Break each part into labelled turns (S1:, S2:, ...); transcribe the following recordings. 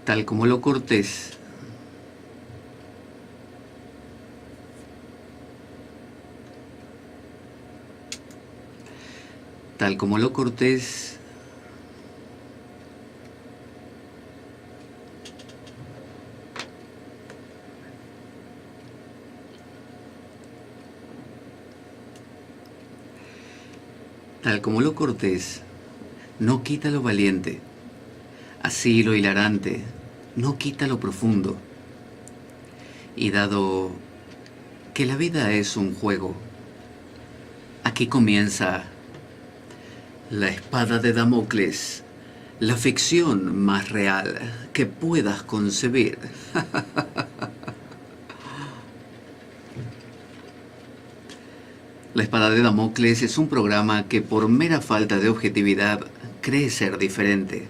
S1: tal como lo cortés. Tal como lo cortés, tal como lo cortés, no quita lo valiente, así lo hilarante, no quita lo profundo. Y dado que la vida es un juego, aquí comienza la espada de Damocles, la ficción más real que puedas concebir. La espada de Damocles es un programa que por mera falta de objetividad cree ser diferente.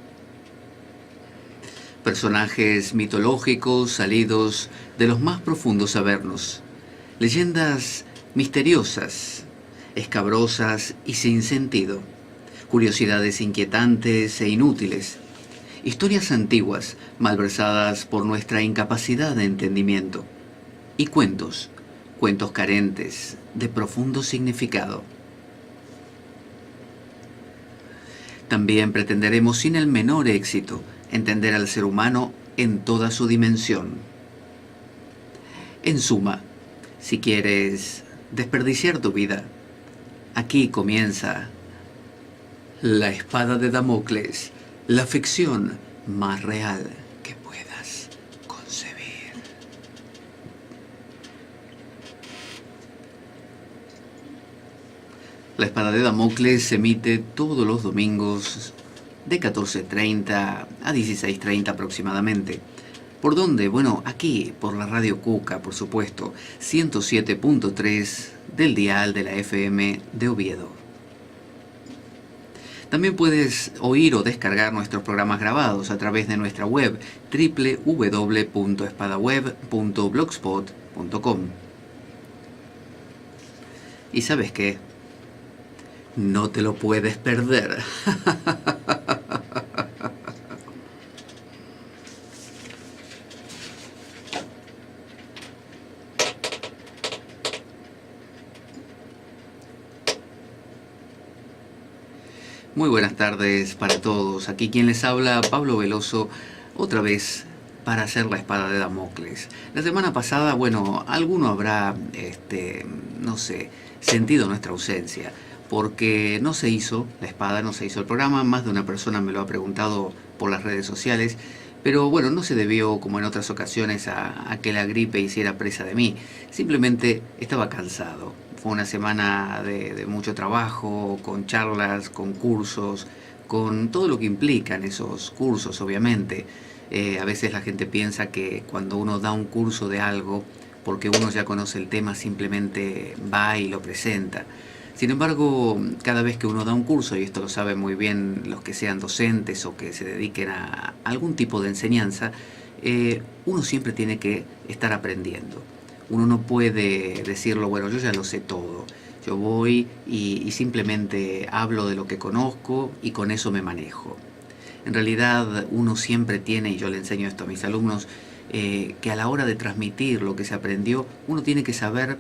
S1: Personajes mitológicos salidos de los más profundos avernos. Leyendas misteriosas, escabrosas y sin sentido. Curiosidades inquietantes e inútiles. Historias antiguas, malversadas por nuestra incapacidad de entendimiento. Y cuentos carentes de profundo significado. También pretenderemos sin el menor éxito entender al ser humano en toda su dimensión. En suma, si quieres desperdiciar tu vida, aquí comienza la espada de Damocles, la ficción más real que puedas concebir. La espada de Damocles se emite todos los domingos de 14:30 a 16:30 aproximadamente. ¿Por dónde? Bueno, aquí, por la Radio Cuca, por supuesto, 107.3 del dial de la FM de Oviedo. También puedes oír o descargar nuestros programas grabados a través de nuestra web www.espadaweb.blogspot.com. ¿Y sabes qué? No te lo puedes perder. Muy buenas tardes para todos. Aquí quien les habla, Pablo Veloso, otra vez para hacer la espada de Damocles. La semana pasada, bueno, alguno habrá, no sé, sentido nuestra ausencia, porque no se hizo la espada, no se hizo el programa. Más de una persona me lo ha preguntado por las redes sociales, pero bueno, no se debió, como en otras ocasiones, a que la gripe hiciera presa de mí. Simplemente estaba cansado. Fue una semana de mucho trabajo, con charlas, con cursos, con todo lo que implican esos cursos, obviamente. A veces la gente piensa que cuando uno da un curso de algo, porque uno ya conoce el tema, simplemente va y lo presenta. Sin embargo, cada vez que uno da un curso, y esto lo saben muy bien los que sean docentes o que se dediquen a algún tipo de enseñanza, uno siempre tiene que estar aprendiendo. Uno no puede decirlo, bueno, yo ya lo sé todo. Yo voy y simplemente hablo de lo que conozco y con eso me manejo. En realidad uno siempre tiene, y yo le enseño esto a mis alumnos, que a la hora de transmitir lo que se aprendió, uno tiene que saber,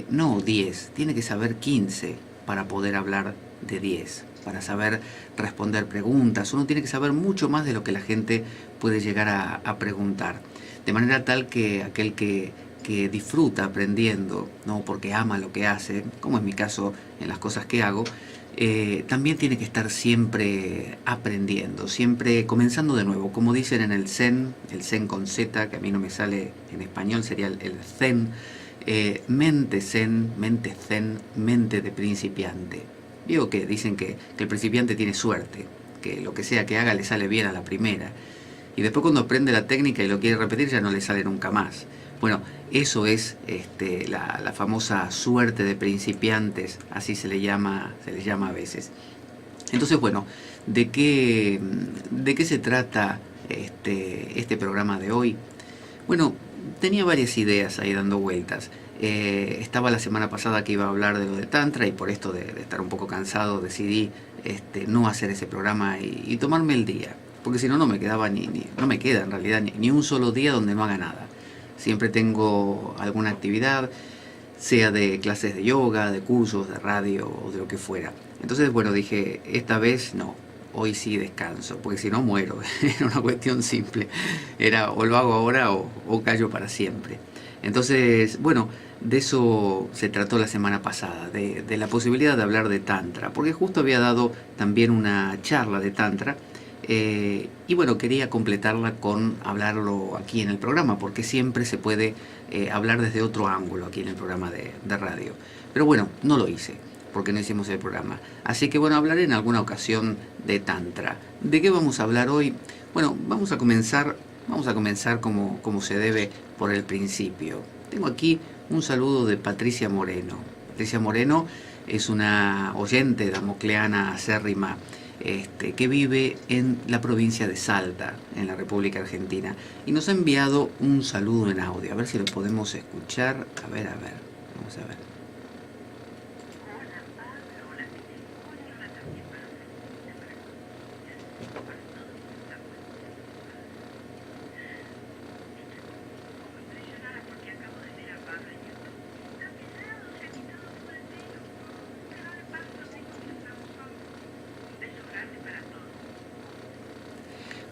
S1: no 10, tiene que saber 15 para poder hablar de 10, para saber responder preguntas. Uno tiene que saber mucho más de lo que la gente puede llegar a preguntar. De manera tal que aquel que disfruta aprendiendo, ¿no? Porque ama lo que hace, como es mi caso en las cosas que hago, también tiene que estar siempre aprendiendo, siempre comenzando de nuevo. Como dicen en el Zen con Z, que a mí no me sale en español, sería el Zen, mente zen, mente de principiante. Digo que dicen que el principiante tiene suerte, que lo que sea que haga le sale bien a la primera, y después cuando aprende la técnica y lo quiere repetir ya no le sale nunca más. Bueno, eso es la famosa suerte de principiantes, así se les llama a veces. Entonces, bueno, ¿de qué se trata este programa de hoy? Bueno, tenía varias ideas ahí dando vueltas. Estaba la semana pasada que iba a hablar de lo de Tantra, y por esto de estar un poco cansado decidí no hacer ese programa y tomarme el día. porque si no, no me quedaba no me queda en realidad ni un solo día donde no haga nada. Siempre tengo alguna actividad, sea de clases de yoga, de cursos, de radio o de lo que fuera. Entonces, bueno, dije, esta vez no, hoy sí descanso, porque si no muero. Era una cuestión simple. Era o lo hago ahora o callo para siempre. Entonces, bueno, de eso se trató la semana pasada, de la posibilidad de hablar de Tantra, porque justo había dado también una charla de Tantra. Y bueno, quería completarla con hablarlo aquí en el programa, porque siempre se puede hablar desde otro ángulo aquí en el programa de radio. Pero bueno, no lo hice, porque no hicimos el programa. Así que bueno, hablaré en alguna ocasión de Tantra. ¿De qué vamos a hablar hoy? Bueno, vamos a comenzar como se debe por el principio. Tengo aquí un saludo de Patricia Moreno. Patricia Moreno es una oyente damocleana acérrima, que vive en la provincia de Salta, en la República Argentina, y nos ha enviado un saludo en audio. A ver si lo podemos escuchar. A ver, vamos a ver.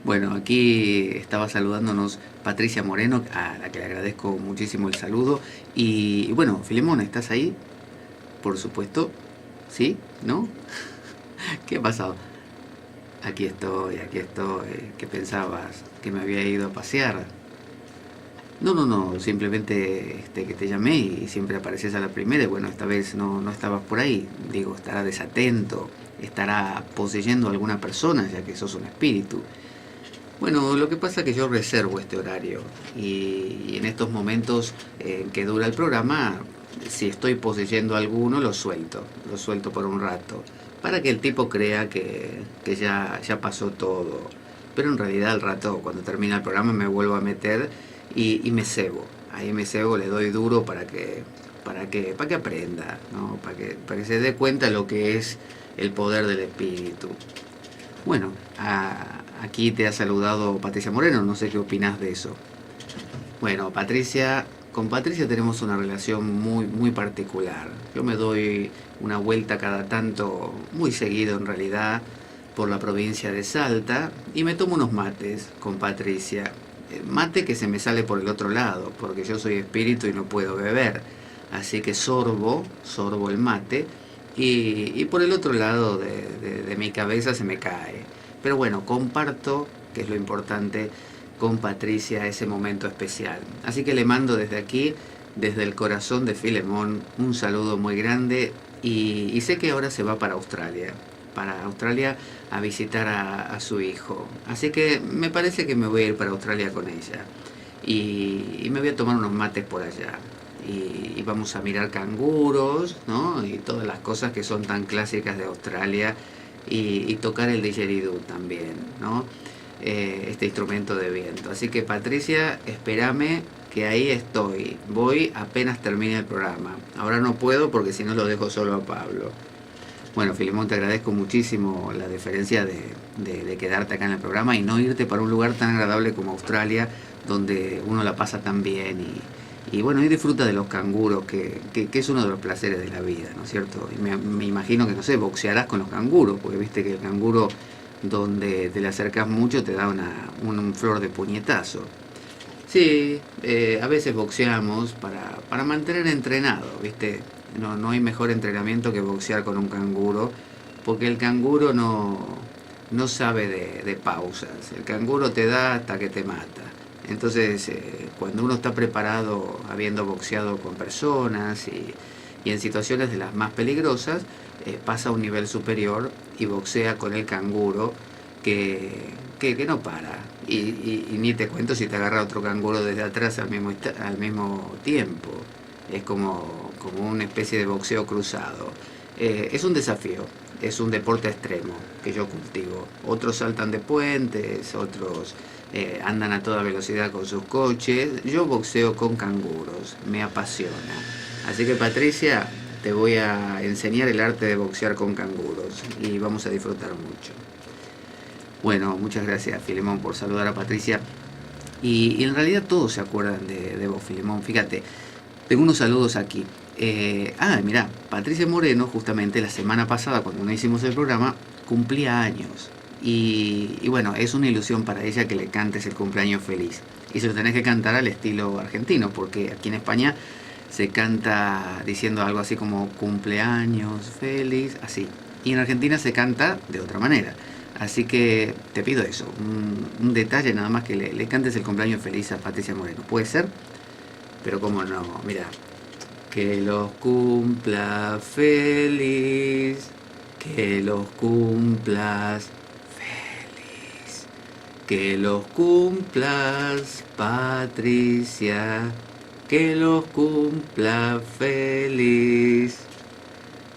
S1: Bueno, aquí estaba saludándonos Patricia Moreno, a la que le agradezco muchísimo el saludo. Y bueno, Filemón, ¿estás ahí? Por supuesto. ¿Sí? ¿No? ¿Qué ha pasado? Aquí estoy, aquí estoy. ¿Qué pensabas? ¿Que me había ido a pasear? No, simplemente que te llamé y siempre apareces a la primera y bueno, esta vez no estabas por ahí. Digo, estará desatento, estará poseyendo a alguna persona, ya que sos un espíritu. Bueno, lo que pasa es que yo reservo este horario y en estos momentos en que dura el programa, si estoy poseyendo a alguno, lo suelto por un rato, para que el tipo crea que ya pasó todo. Pero en realidad al rato, cuando termina el programa, me vuelvo a meter y me cebo. Ahí me cebo, le doy duro para que aprenda, ¿no? Para que se dé cuenta de lo que es el poder del espíritu. Bueno, aquí te ha saludado Patricia Moreno, no sé qué opinas de eso. Bueno, con Patricia tenemos una relación muy particular. Yo me doy una vuelta cada tanto, muy seguido en realidad, por la provincia de Salta y me tomo unos mates con Patricia. Mate que se me sale por el otro lado, porque yo soy espíritu y no puedo beber. Así que sorbo el mate y por el otro lado de mi cabeza se me cae. Pero bueno, comparto, que es lo importante, con Patricia ese momento especial. Así que le mando desde aquí, desde el corazón de Filemón, un saludo muy grande y sé que ahora se va para Australia a visitar a su hijo. Así que me parece que me voy a ir para Australia con ella y me voy a tomar unos mates por allá. Y vamos a mirar canguros, ¿no? Y todas las cosas que son tan clásicas de Australia y tocar el didgeridoo también, ¿no? Este instrumento de viento. Así que Patricia, espérame que ahí estoy. Voy apenas termine el programa. Ahora no puedo porque si no lo dejo solo a Pablo. Bueno, Filemón, te agradezco muchísimo la deferencia de quedarte acá en el programa y no irte para un lugar tan agradable como Australia, donde uno la pasa tan bien y bueno, y disfruta de los canguros, que es uno de los placeres de la vida, ¿no es cierto? Y me imagino que, no sé, boxearás con los canguros, porque viste que el canguro, donde te le acercas mucho, te da un flor de puñetazo. Sí, a veces boxeamos para mantener entrenado, ¿viste? No hay mejor entrenamiento que boxear con un canguro, porque el canguro no sabe de pausas. El canguro te da hasta que te mata. Entonces, cuando uno está preparado, habiendo boxeado con personas y en situaciones de las más peligrosas, pasa a un nivel superior y boxea con el canguro que no para. Y ni te cuento si te agarra otro canguro desde atrás al mismo tiempo. Es como una especie de boxeo cruzado. Es un desafío, es un deporte extremo que yo cultivo. Otros saltan de puentes, otros andan a toda velocidad con sus coches. Yo boxeo con canguros, me apasiona. Así que Patricia, te voy a enseñar el arte de boxear con canguros y vamos a disfrutar mucho. Bueno, muchas gracias, Filemón, por saludar a Patricia. Y en realidad todos se acuerdan de vos, Filemón. Fíjate, tengo unos saludos aquí. Mirá, Patricia Moreno, justamente la semana pasada, cuando no hicimos el programa, cumplía años. Y bueno, es una ilusión para ella que le cantes el cumpleaños feliz. Y se lo tenés que cantar al estilo argentino, porque aquí en España se canta diciendo algo así como cumpleaños feliz, así. Y en Argentina se canta de otra manera. Así que te pido eso, un detalle nada más que le cantes el cumpleaños feliz a Patricia Moreno. ¿Puede ser? Pero cómo no, mira. Que los cumpla feliz, que los cumplas feliz, que los cumplas Patricia, que los cumpla feliz.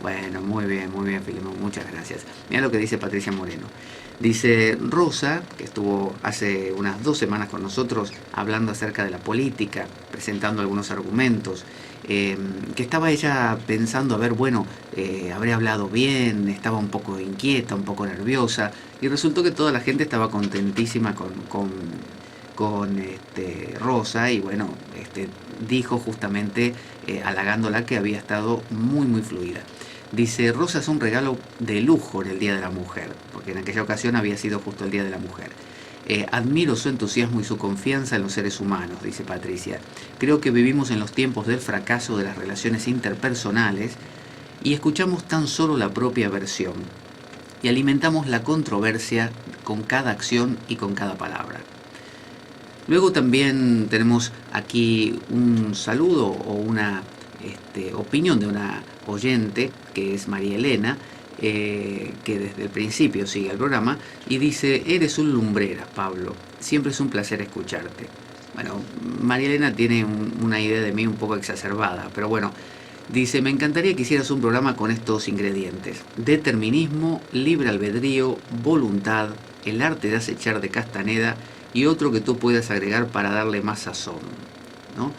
S1: Bueno, muy bien, Filemón, muchas gracias. Mira lo que dice Patricia Moreno. Dice Rosa, que estuvo hace unas 2 semanas con nosotros hablando acerca de la política, presentando algunos argumentos, que estaba ella pensando, a ver, bueno, habré hablado bien, estaba un poco inquieta, un poco nerviosa, y resultó que toda la gente estaba contentísima con Rosa, y bueno, dijo justamente halagándola que había estado muy fluida. Dice, Rosa es un regalo de lujo en el Día de la Mujer, porque en aquella ocasión había sido justo el Día de la Mujer. Admiro su entusiasmo y su confianza en los seres humanos, dice Patricia. Creo que vivimos en los tiempos del fracaso de las relaciones interpersonales y escuchamos tan solo la propia versión y alimentamos la controversia con cada acción y con cada palabra. Luego también tenemos aquí un saludo o una opinión de una oyente, que es María Elena, que desde el principio sigue el programa, y dice, eres un lumbrera, Pablo, siempre es un placer escucharte. Bueno, María Elena tiene una idea de mí un poco exacerbada, pero bueno, dice, me encantaría que hicieras un programa con estos ingredientes: determinismo, libre albedrío, voluntad, el arte de acechar de Castaneda y otro que tú puedas agregar para darle más sazón, ¿no?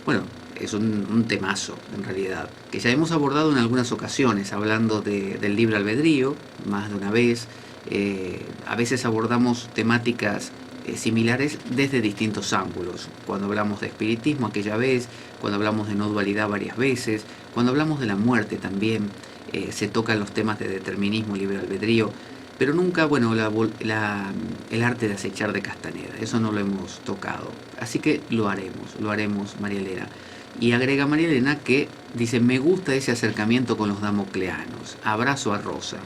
S1: Bueno, es un temazo, en realidad, que ya hemos abordado en algunas ocasiones, hablando del libre albedrío, más de una vez. A veces abordamos temáticas similares desde distintos ángulos. Cuando hablamos de espiritismo aquella vez, cuando hablamos de no dualidad varias veces, cuando hablamos de la muerte también, se tocan los temas de determinismo y libre albedrío, pero nunca, bueno, el arte de acechar de Castaneda, eso no lo hemos tocado. Así que lo haremos, María Elena. Y agrega María Elena que dice, me gusta ese acercamiento con los damocleanos, abrazo a Rosa.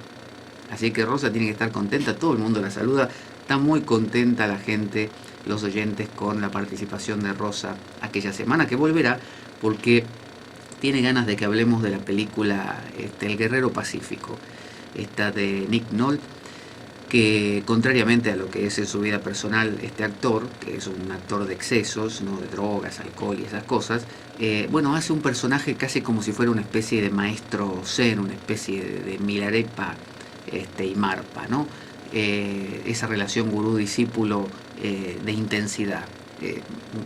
S1: Así que Rosa tiene que estar contenta, todo el mundo la saluda, está muy contenta la gente, los oyentes, con la participación de Rosa aquella semana, que volverá porque tiene ganas de que hablemos de la película El Guerrero Pacífico, esta de Nick Nolte, que contrariamente a lo que es en su vida personal este actor, que es un actor de excesos, ¿no?, de drogas, alcohol y esas cosas, bueno, hace un personaje casi como si fuera una especie de maestro zen, una especie de Milarepa y Marpa, ¿no? Esa relación gurú-discípulo de intensidad.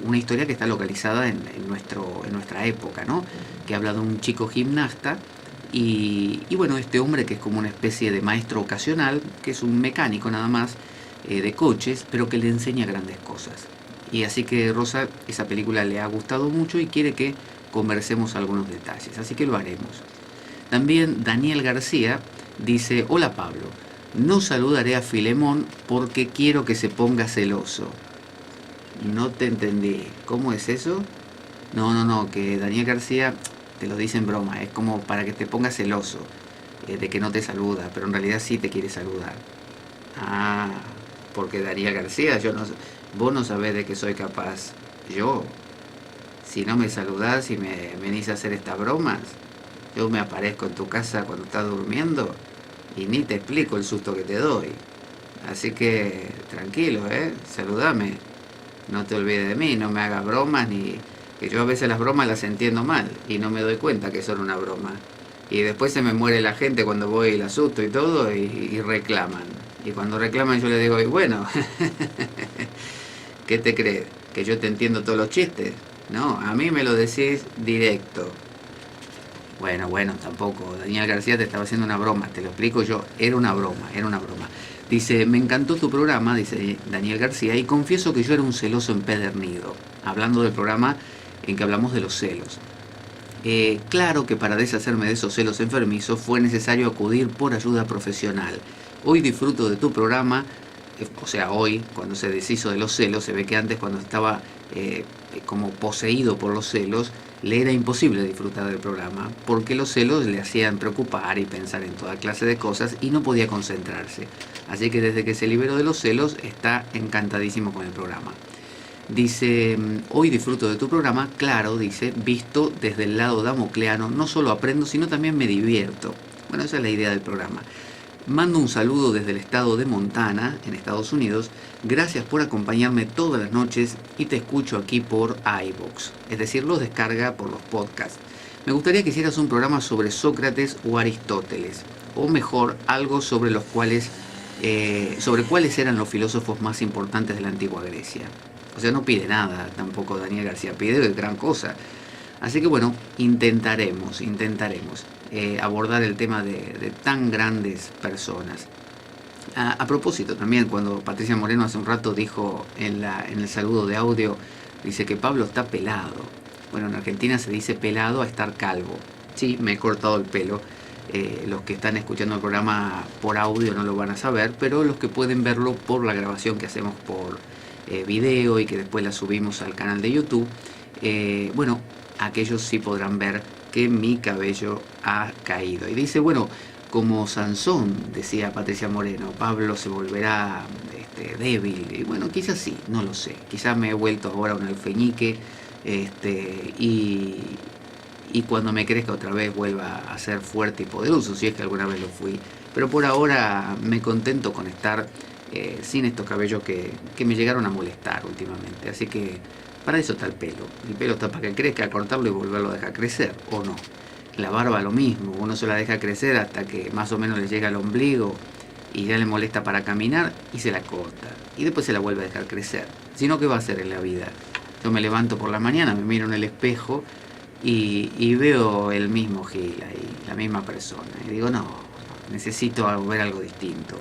S1: Una historia que está localizada en nuestra época, ¿no?, que habla de un chico gimnasta y bueno, este hombre que es como una especie de maestro ocasional, que es un mecánico nada más de coches, pero que le enseña grandes cosas. Y así que Rosa, esa película le ha gustado mucho y quiere que conversemos algunos detalles, así que lo haremos. También Daniel García dice, hola Pablo, no saludaré a Filemón porque quiero que se ponga celoso. No te entendí, ¿cómo es eso? No, que Daniel García te lo dice en broma, es como para que te pongas celoso de que no te saluda, pero en realidad sí te quiere saludar. Ah, porque Daniel García, vos no sabés de qué soy capaz yo. Si no me saludás y me venís a hacer estas bromas, yo me aparezco en tu casa cuando estás durmiendo y ni te explico el susto que te doy. Así que tranquilo, saludame. No te olvides de mí, no me hagas bromas, ni que yo a veces las bromas las entiendo mal y no me doy cuenta que son una broma. Y después se me muere la gente cuando voy y la asusto y todo y reclaman. Y cuando reclaman yo les digo, y bueno, ¿qué te crees? ¿Que yo te entiendo todos los chistes? No, a mí me lo decís directo. Bueno, tampoco. Daniel García te estaba haciendo una broma, te lo explico yo, era una broma. Dice, me encantó tu programa, dice Daniel García, y confieso que yo era un celoso empedernido, hablando del programa en que hablamos de los celos. Claro que para deshacerme de esos celos enfermizos fue necesario acudir por ayuda profesional. Hoy disfruto de tu programa, o sea, hoy, cuando se deshizo de los celos, se ve que antes cuando estaba como poseído por los celos, le era imposible disfrutar del programa, porque los celos le hacían preocupar y pensar en toda clase de cosas y no podía concentrarse. Así que desde que se liberó de los celos, está encantadísimo con el programa. Dice, hoy disfruto de tu programa, claro, dice, visto desde el lado damocleano, no solo aprendo, sino también me divierto. Bueno, esa es la idea del programa. Mando un saludo desde el estado de Montana, en Estados Unidos. Gracias por acompañarme todas las noches y te escucho aquí por iVoox. Es decir, los descarga por los podcasts. Me gustaría que hicieras un programa sobre Sócrates o Aristóteles. O mejor, algo sobre los cuales, sobre cuáles eran los filósofos más importantes de la antigua Grecia. O sea, no pide nada tampoco Daniel García, pide gran cosa. Así que bueno, intentaremos abordar el tema de tan grandes personas. A propósito también, cuando Patricia Moreno hace un rato dijo en el saludo de audio, dice que Pablo está pelado. Bueno, en Argentina se dice pelado a estar calvo. Sí, me he cortado el pelo. Los que están escuchando el programa por audio no lo van a saber, pero los que pueden verlo por la grabación que hacemos por video y que después la subimos al canal de YouTube, bueno, aquellos sí podrán ver que mi cabello ha caído. Y dice, bueno, como Sansón, decía Patricia Moreno, Pablo se volverá débil. Y bueno, quizás sí, no lo sé. Quizás me he vuelto ahora un alfeñique y cuando me crezca otra vez vuelva a ser fuerte y poderoso, si es que alguna vez lo fui. Pero por ahora me contento con estar sin estos cabellos que me llegaron a molestar últimamente. Así que para eso está el pelo. El pelo está para que crezca, cortarlo y volverlo a dejar crecer, ¿o no? La barba lo mismo, uno se la deja crecer hasta que más o menos le llega al ombligo y ya le molesta para caminar y se la corta. Y después se la vuelve a dejar crecer. Si no, ¿qué va a hacer en la vida? Yo me levanto por la mañana, me miro en el espejo y veo el mismo Gil ahí, la misma persona. Y digo, no, necesito ver algo distinto.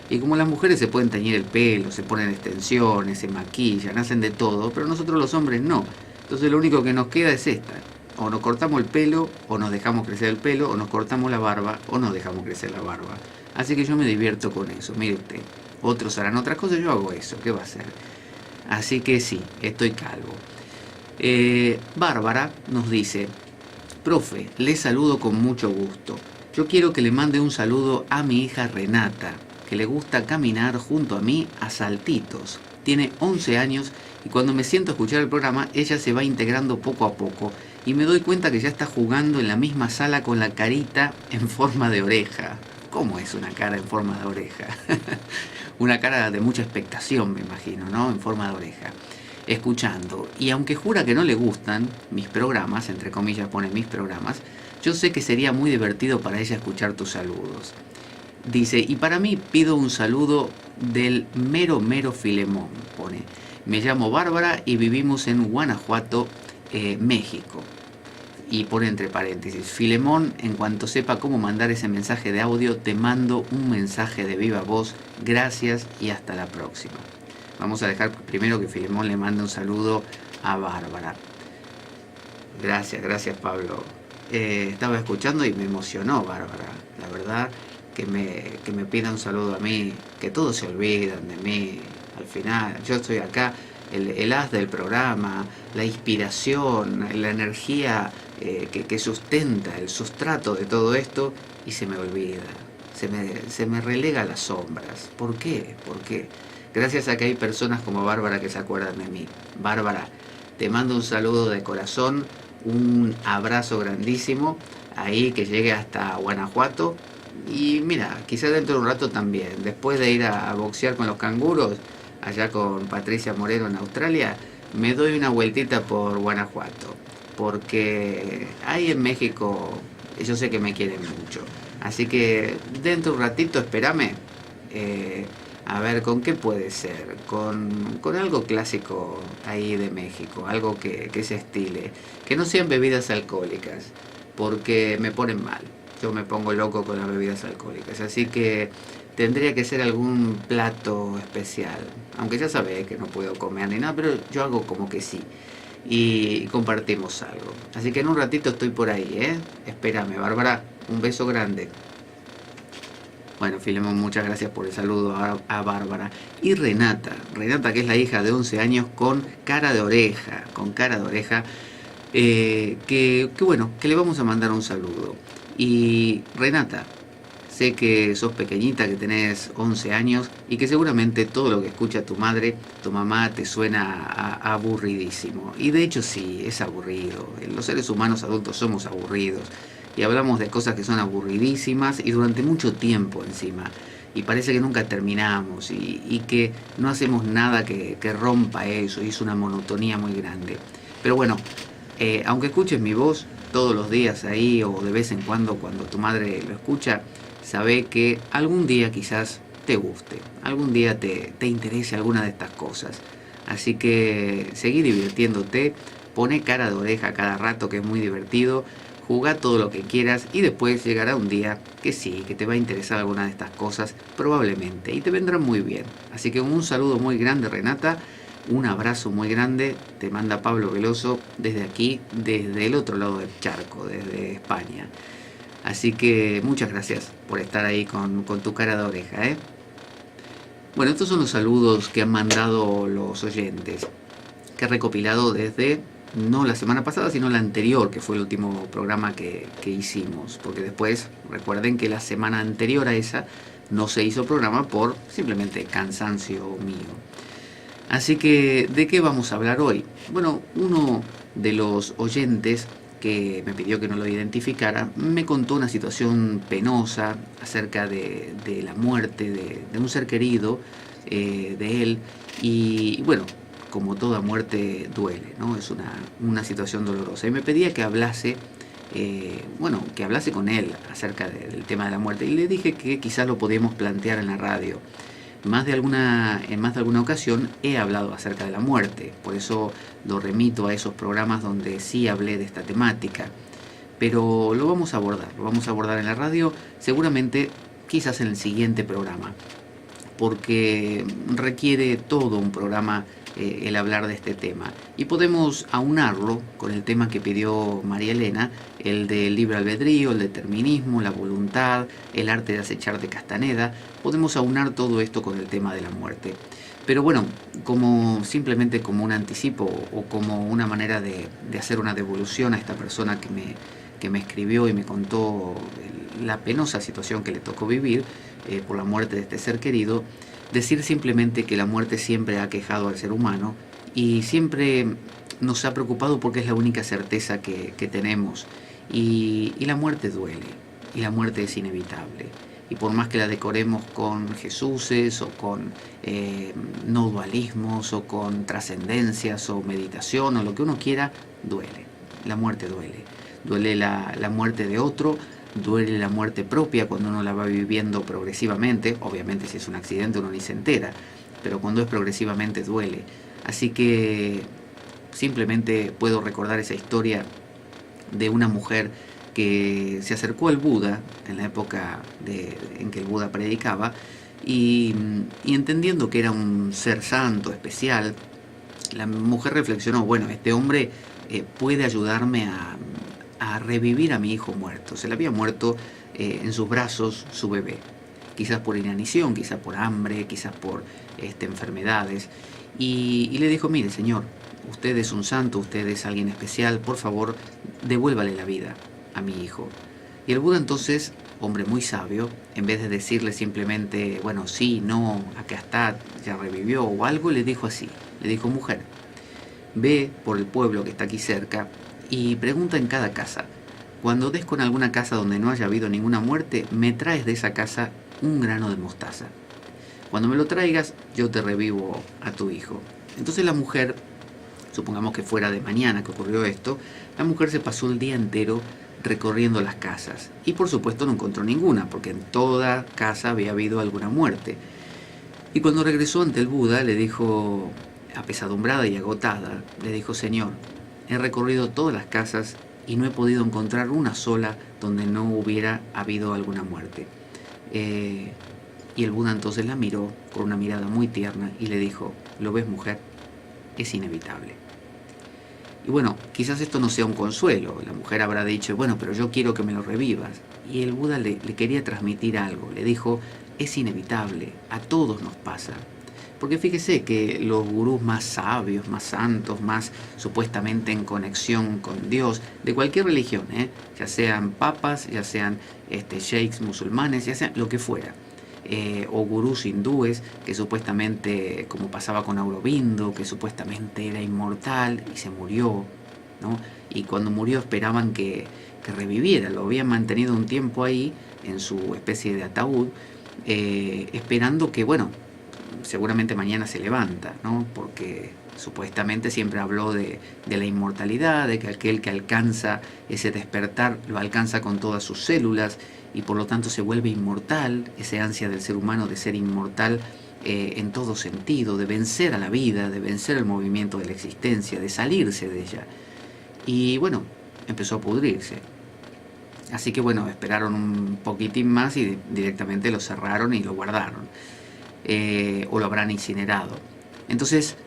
S1: Y como las mujeres se pueden teñir el pelo, se ponen extensiones, se maquillan, hacen de todo, pero nosotros los hombres no. Entonces lo único que nos queda es esta. O nos cortamos el pelo, o nos dejamos crecer el pelo, o nos cortamos la barba, o nos dejamos crecer la barba. Así que yo me divierto con eso, mire usted. Otros harán otras cosas, yo hago eso, ¿qué va a hacer? Así que sí, estoy calvo. Bárbara nos dice, profe, le saludo con mucho gusto. Yo quiero que le mande un saludo a mi hija Renata, que le gusta caminar junto a mí a saltitos. Tiene 11 años y cuando me siento a escuchar el programa, ella se va integrando poco a poco y me doy cuenta que ya está jugando en la misma sala con la carita en forma de oreja. ¿Cómo es una cara en forma de oreja? Una cara de mucha expectación, me imagino, ¿no? En forma de oreja. Escuchando. Y aunque jura que no le gustan mis programas, entre comillas pone mis programas, yo sé que sería muy divertido para ella escuchar tus saludos. Dice, y para mí pido un saludo del mero Filemón, pone. Me llamo Bárbara y vivimos en Guanajuato, México. Y pone entre paréntesis, Filemón, en cuanto sepa cómo mandar ese mensaje de audio, te mando un mensaje de viva voz. Gracias y hasta la próxima. Vamos a dejar primero que Filemón le mande un saludo a Bárbara. Gracias Pablo. Estaba escuchando y me emocionó Bárbara, la verdad. Que me pida un saludo a mí, que todos se olvidan de mí, al final, yo estoy acá, el haz del programa, la inspiración, la energía que sustenta, el sustrato de todo esto, y se me olvida, se me relega a las sombras. ¿Por qué? Gracias a que hay personas como Bárbara que se acuerdan de mí. Bárbara, te mando un saludo de corazón, un abrazo grandísimo, ahí que llegue hasta Guanajuato. Y mira, quizás dentro de un rato también, después de ir a boxear con los canguros, allá con Patricia Moreno en Australia, me doy una vueltita por Guanajuato, porque ahí en México yo sé que me quieren mucho. Así que dentro de un ratito, espérame, a ver con qué puede ser, con algo clásico ahí de México, algo que se estile, que no sean bebidas alcohólicas, porque me ponen mal. Yo me pongo loco con las bebidas alcohólicas. Así que tendría que ser algún plato especial. Aunque ya sabés que no puedo comer ni nada, pero yo hago como que sí. Y compartimos algo. Así que en un ratito estoy por ahí, ¿eh? Espérame, Bárbara. Un beso grande. Bueno, Filemón, muchas gracias por el saludo a Bárbara. Y Renata, que es la hija de 11 años con cara de oreja, que bueno, que le vamos a mandar un saludo. Y Renata, sé que sos pequeñita, que tenés 11 años y que seguramente todo lo que escucha tu madre, tu mamá, te suena aburridísimo. Y de hecho sí, es aburrido. Los seres humanos adultos somos aburridos. Y hablamos de cosas que son aburridísimas y durante mucho tiempo encima. Y parece que nunca terminamos y que no hacemos nada que rompa eso. Y es una monotonía muy grande. Pero bueno, aunque escuches mi voz todos los días ahí o de vez en cuando tu madre lo escucha, sabe que algún día quizás te guste, algún día te interese alguna de estas cosas. Así que seguí divirtiéndote, pone cara de oreja cada rato, que es muy divertido, jugá todo lo que quieras y después llegará un día que sí, que te va a interesar alguna de estas cosas, probablemente, y te vendrán muy bien. Así que un saludo muy grande, Renata, un abrazo muy grande, te manda Pablo Veloso desde aquí, desde el otro lado del charco, desde España. Así que muchas gracias por estar ahí con tu cara de oreja, ¿eh? Bueno, estos son los saludos que han mandado los oyentes, que he recopilado desde, no la semana pasada, sino la anterior, que fue el último programa que hicimos. Porque después, recuerden que la semana anterior a esa no se hizo programa por simplemente cansancio mío. Así que, ¿de qué vamos a hablar hoy? Bueno, uno de los oyentes que me pidió que no lo identificara, me contó una situación penosa acerca de la muerte de un ser querido de él. Y bueno, como toda muerte duele, ¿no? Es una situación dolorosa. Y me pedía que hablase, que hablase con él acerca del tema de la muerte. Y le dije que quizás lo podíamos plantear en la radio. En más de alguna ocasión he hablado acerca de la muerte, por eso lo remito a esos programas donde sí hablé de esta temática. Pero lo vamos a abordar en la radio, seguramente quizás en el siguiente programa, porque requiere todo un programa el hablar de este tema. Y podemos aunarlo con el tema que pidió María Elena, el del libre albedrío, el determinismo, la voluntad, el arte de acechar de Castaneda. Podemos aunar todo esto con el tema de la muerte. Pero bueno, simplemente como un anticipo o como una manera de hacer una devolución a esta persona que me escribió y me contó la penosa situación que le tocó vivir por la muerte de este ser querido, decir simplemente que la muerte siempre ha aquejado al ser humano y siempre nos ha preocupado porque es la única certeza que tenemos. Y la muerte duele, y la muerte es inevitable. Y por más que la decoremos con Jesuses o con no dualismos o con trascendencias o meditación o lo que uno quiera, duele. La muerte duele. Duele la muerte de otro, duele la muerte propia cuando uno la va viviendo progresivamente. Obviamente si es un accidente uno ni se entera, pero cuando es progresivamente duele. Así que simplemente puedo recordar esa historia de una mujer que se acercó al Buda en la época en que el Buda predicaba y entendiendo que era un ser santo, especial, la mujer reflexionó, bueno, este hombre puede ayudarme a revivir a mi hijo muerto. Se le había muerto en sus brazos su bebé, quizás por inanición, quizás por hambre, quizás por enfermedades, y le dijo, mire señor, usted es un santo, usted es alguien especial, por favor, devuélvale la vida a mi hijo. Y el Buda entonces, hombre muy sabio, en vez de decirle simplemente, bueno, sí, no, acá está, ya revivió o algo, le dijo así, le dijo, mujer, ve por el pueblo que está aquí cerca y pregunta en cada casa. Cuando des con alguna casa donde no haya habido ninguna muerte, me traes de esa casa un grano de mostaza. Cuando me lo traigas, yo te revivo a tu hijo. Entonces la mujer, supongamos que fuera de mañana que ocurrió esto, la mujer se pasó el día entero recorriendo las casas y por supuesto no encontró ninguna, porque en toda casa había habido alguna muerte. Y cuando regresó ante el Buda, le dijo, apesadumbrada y agotada, le dijo, señor, he recorrido todas las casas y no he podido encontrar una sola donde no hubiera habido alguna muerte. Y el Buda entonces la miró con una mirada muy tierna y le dijo, ¿lo ves, mujer? Es inevitable. Y bueno, quizás esto no sea un consuelo. La mujer habrá dicho, bueno, pero yo quiero que me lo revivas. Y el Buda le quería transmitir algo. Le dijo, es inevitable, a todos nos pasa. Porque fíjese que los gurús más sabios, más santos, más supuestamente en conexión con Dios, de cualquier religión, ya sean papas, ya sean sheiks musulmanes, ya sean lo que fuera, o gurús hindúes, que supuestamente, como pasaba con Aurobindo, que supuestamente era inmortal y se murió, ¿no? Y cuando murió esperaban que reviviera, lo habían mantenido un tiempo ahí en su especie de ataúd, esperando que, bueno, seguramente mañana se levanta, ¿no? Porque supuestamente siempre habló de la inmortalidad, de que aquel que alcanza ese despertar lo alcanza con todas sus células y por lo tanto se vuelve inmortal, ese ansia del ser humano de ser inmortal en todo sentido, de vencer a la vida, de vencer el movimiento de la existencia, de salirse de ella. Y bueno, empezó a pudrirse. Así que bueno, esperaron un poquitín más y directamente lo cerraron y lo guardaron. O lo habrán incinerado. Entonces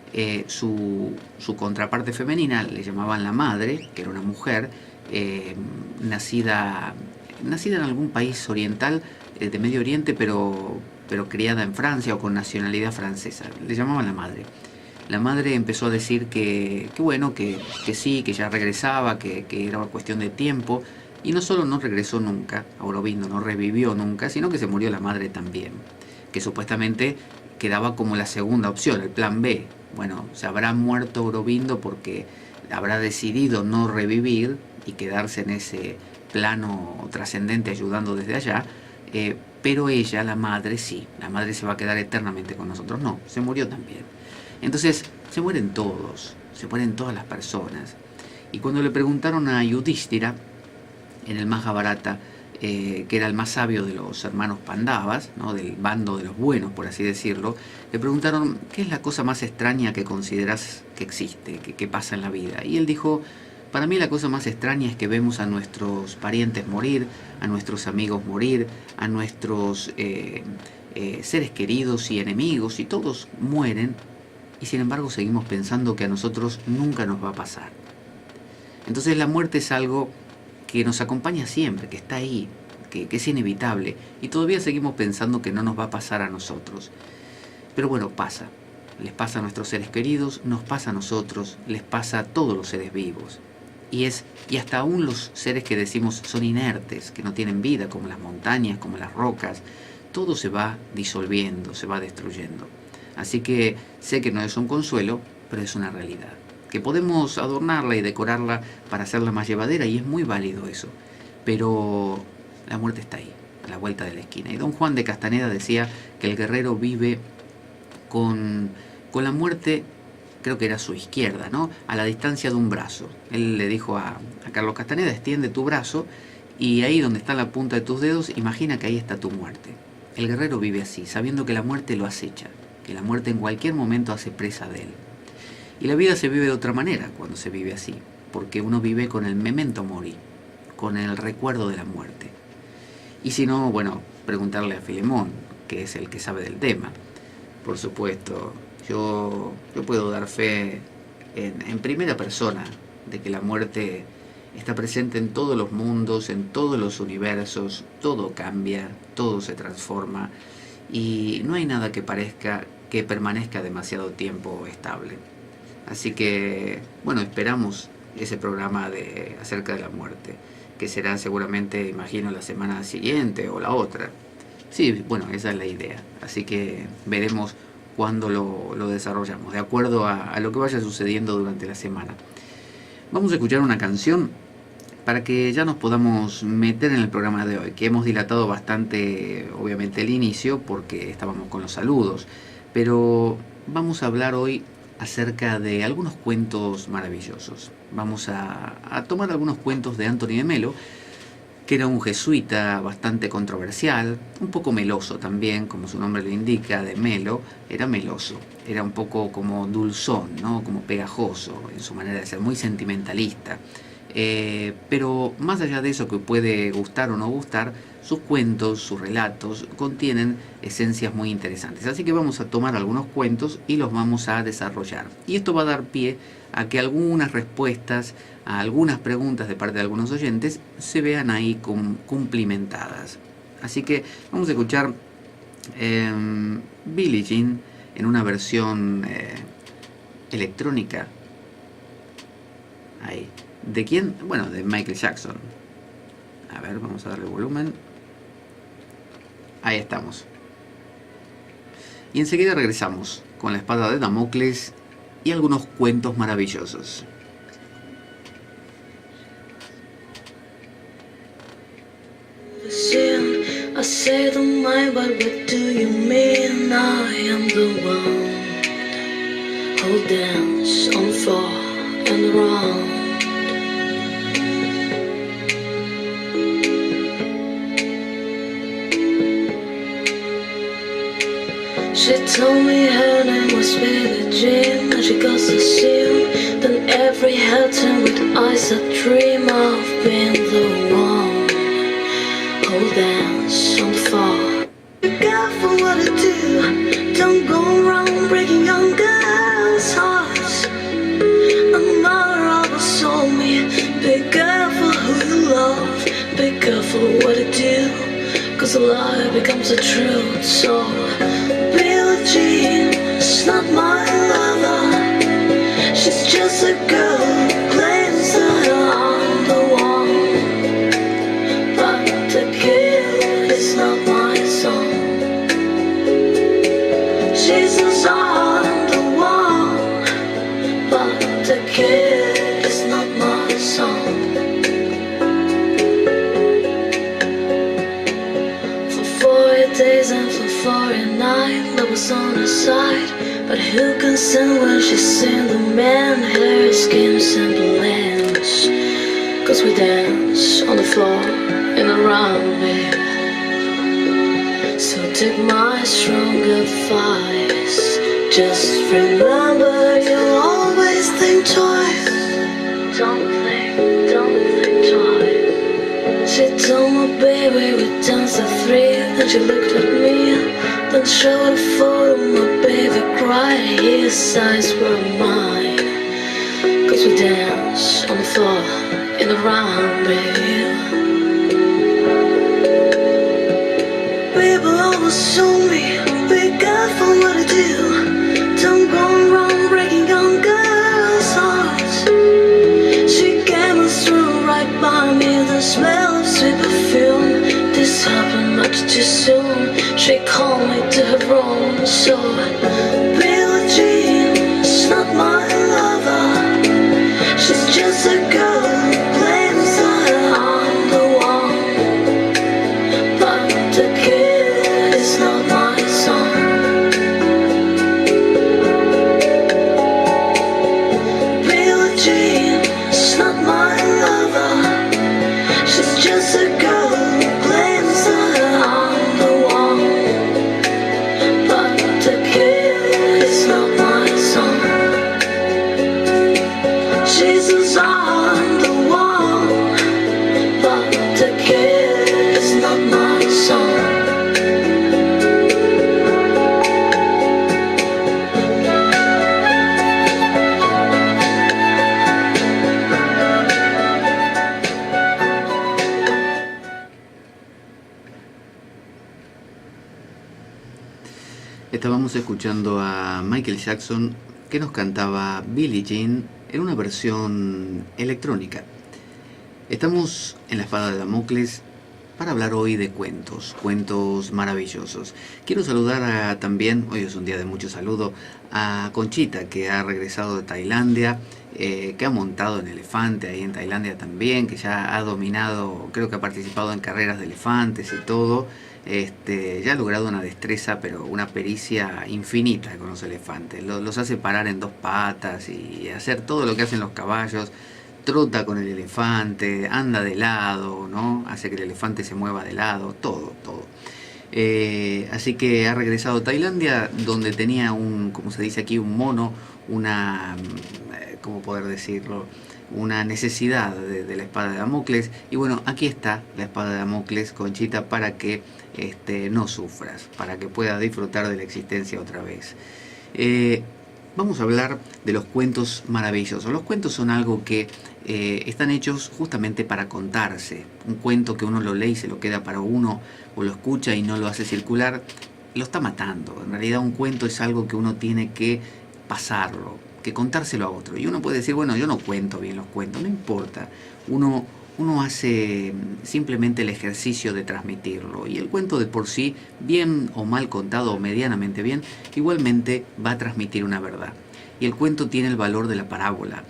S1: su contraparte femenina le llamaban la madre, que era una mujer nacida en algún país oriental de Medio Oriente, pero criada en Francia o con nacionalidad francesa. Le llamaban la madre. La madre empezó a decir que bueno, que sí, que ya regresaba, que era una cuestión de tiempo. Y no solo no regresó nunca, Aurobindo no revivió nunca, sino que se murió la madre también, que supuestamente quedaba como la segunda opción, el plan B. Bueno, se habrá muerto Aurobindo porque habrá decidido no revivir y quedarse en ese plano trascendente ayudando desde allá, pero ella, la madre, sí, la madre se va a quedar eternamente con nosotros. No, se murió también. Entonces, se mueren todas las personas. Y cuando le preguntaron a Yudhishthira, en el Mahabharata, que era el más sabio de los hermanos Pandavas, ¿no? Del bando de los buenos, por así decirlo, le preguntaron, ¿qué es la cosa más extraña que consideras que existe, que pasa en la vida? Y él dijo, para mí la cosa más extraña es que vemos a nuestros parientes morir, a nuestros amigos morir, a nuestros seres queridos y enemigos, y todos mueren, y sin embargo seguimos pensando que a nosotros nunca nos va a pasar. Entonces la muerte es algo que nos acompaña siempre, que está ahí, que es inevitable, y todavía seguimos pensando que no nos va a pasar a nosotros. Pero bueno, pasa. Les pasa a nuestros seres queridos, nos pasa a nosotros, les pasa a todos los seres vivos. Y hasta aún los seres que decimos son inertes, que no tienen vida, como las montañas, como las rocas, todo se va disolviendo, se va destruyendo. Así que sé que no es un consuelo, pero es una realidad, que podemos adornarla y decorarla para hacerla más llevadera, y es muy válido eso. Pero la muerte está ahí, a la vuelta de la esquina. Y don Juan de Castaneda decía que el guerrero vive con la muerte, creo que era a su izquierda, ¿no? A la distancia de un brazo. Él le dijo a Carlos Castaneda, extiende tu brazo y ahí donde está la punta de tus dedos, imagina que ahí está tu muerte. El guerrero vive así, sabiendo que la muerte lo acecha, que la muerte en cualquier momento hace presa de él. Y la vida se vive de otra manera cuando se vive así, porque uno vive con el memento mori, con el recuerdo de la muerte. Y si no, bueno, preguntarle a Filemón, que es el que sabe del tema. Por supuesto, yo puedo dar fe en primera persona de que la muerte está presente en todos los mundos, en todos los universos, todo cambia, todo se transforma y no hay nada que permanezca demasiado tiempo estable. Así que, bueno, esperamos ese programa acerca de la muerte, que será seguramente, imagino, la semana siguiente o la otra. Sí, bueno, esa es la idea. Así que veremos cuándo lo desarrollamos, de acuerdo a lo que vaya sucediendo durante la semana. Vamos a escuchar una canción para que ya nos podamos meter en el programa de hoy, que hemos dilatado bastante, obviamente, el inicio, porque estábamos con los saludos. Pero vamos a hablar hoy acerca de algunos cuentos maravillosos. Vamos a tomar algunos cuentos de Anthony de Melo, que era un jesuita bastante controversial, un poco meloso también, como su nombre lo indica, de Melo, era meloso, era un poco como dulzón, ¿no? Como pegajoso en su manera de ser, muy sentimentalista. Pero más allá de eso que puede gustar o no gustar, sus cuentos, sus relatos contienen esencias muy interesantes. Así que vamos a tomar algunos cuentos y los vamos a desarrollar. Y esto va a dar pie a que algunas respuestas a algunas preguntas de parte de algunos oyentes se vean ahí cumplimentadas. Así que vamos a escuchar Billie Jean en una versión electrónica. Ahí. ¿De quién? Bueno, de Michael Jackson. A ver, vamos a darle volumen. Ahí estamos. Y enseguida regresamos con la espada de Damocles y algunos cuentos maravillosos.
S2: I say the mind, but what do you mean? I am the one who dance on the floor and around. She told me her name was Billie Jean, and she got so soon. Then every head turned with eyes that dream of being the one who dance on the floor. Be careful what you do, don't go around breaking young girls' hearts. And mother always told me, be careful who you love, be careful what you do, cause a lie becomes a truth. So Billie Jean is not my lover, she's just a girl who claims that I'm the one, but the kid is not my son. She says I'm the one, but the kid is not my son. For 40 days and for 49, love was on her side. But who can stand when she's seen the man, hair, schemes and plans? Cause we dance on the floor in a runway. So take my strong advice, just remember you'll always think twice. Don't think twice. She told my baby we danced at 3, then she looked at me, then showed a photo, my baby cried, his eyes were mine. Cause we dance on the floor in the round, baby. People always told me, be careful what you do, don't go around breaking young girls' hearts. She came and threw right by me, the smell of sweet perfume. This happened much too soon. She called me to her room. So Billie Jean is not my lover, she's just a girl who claims that I'm the one, but the kid is not my son. Billie Jean is not my lover, she's just a girl who claims that I'm the one, but the kid is not my son. She says I'm the one, but the kid is not my son.
S1: Estábamos escuchando a Michael Jackson que nos cantaba Billie Jean en una versión electrónica. Estamos en la espada de Damocles para hablar hoy de cuentos maravillosos. Quiero saludar también, hoy es un día de mucho saludo, a Conchita, que ha regresado de Tailandia, que ha montado en elefante ahí en Tailandia también, que ya ha dominado, creo que ha participado en carreras de elefantes y todo. Ya ha logrado una destreza, pero una pericia infinita con los elefantes. Los hace parar en 2 patas y hacer todo lo que hacen los caballos. Trota con el elefante, anda de lado, ¿no? Hace que el elefante se mueva de lado, todo. Así que ha regresado a Tailandia, donde tenía como se dice aquí, un mono, ¿cómo poder decirlo? una necesidad de la espada de Damocles. Y bueno, aquí está la espada de Damocles, Conchita, para que no sufras, para que puedas disfrutar de la existencia otra vez. Vamos a hablar de los cuentos maravillosos. Los cuentos son algo que están hechos justamente para contarse. Un cuento que uno lo lee y se lo queda para uno, o lo escucha y no lo hace circular, lo está matando. En realidad un cuento es algo que uno tiene que pasarlo, que contárselo a otro. Y uno puede decir, bueno, yo no cuento bien los cuentos, no importa. Uno hace simplemente el ejercicio de transmitirlo. Y el cuento de por sí, bien o mal contado o medianamente bien, igualmente va a transmitir una verdad. Y el cuento tiene el valor de la parábola.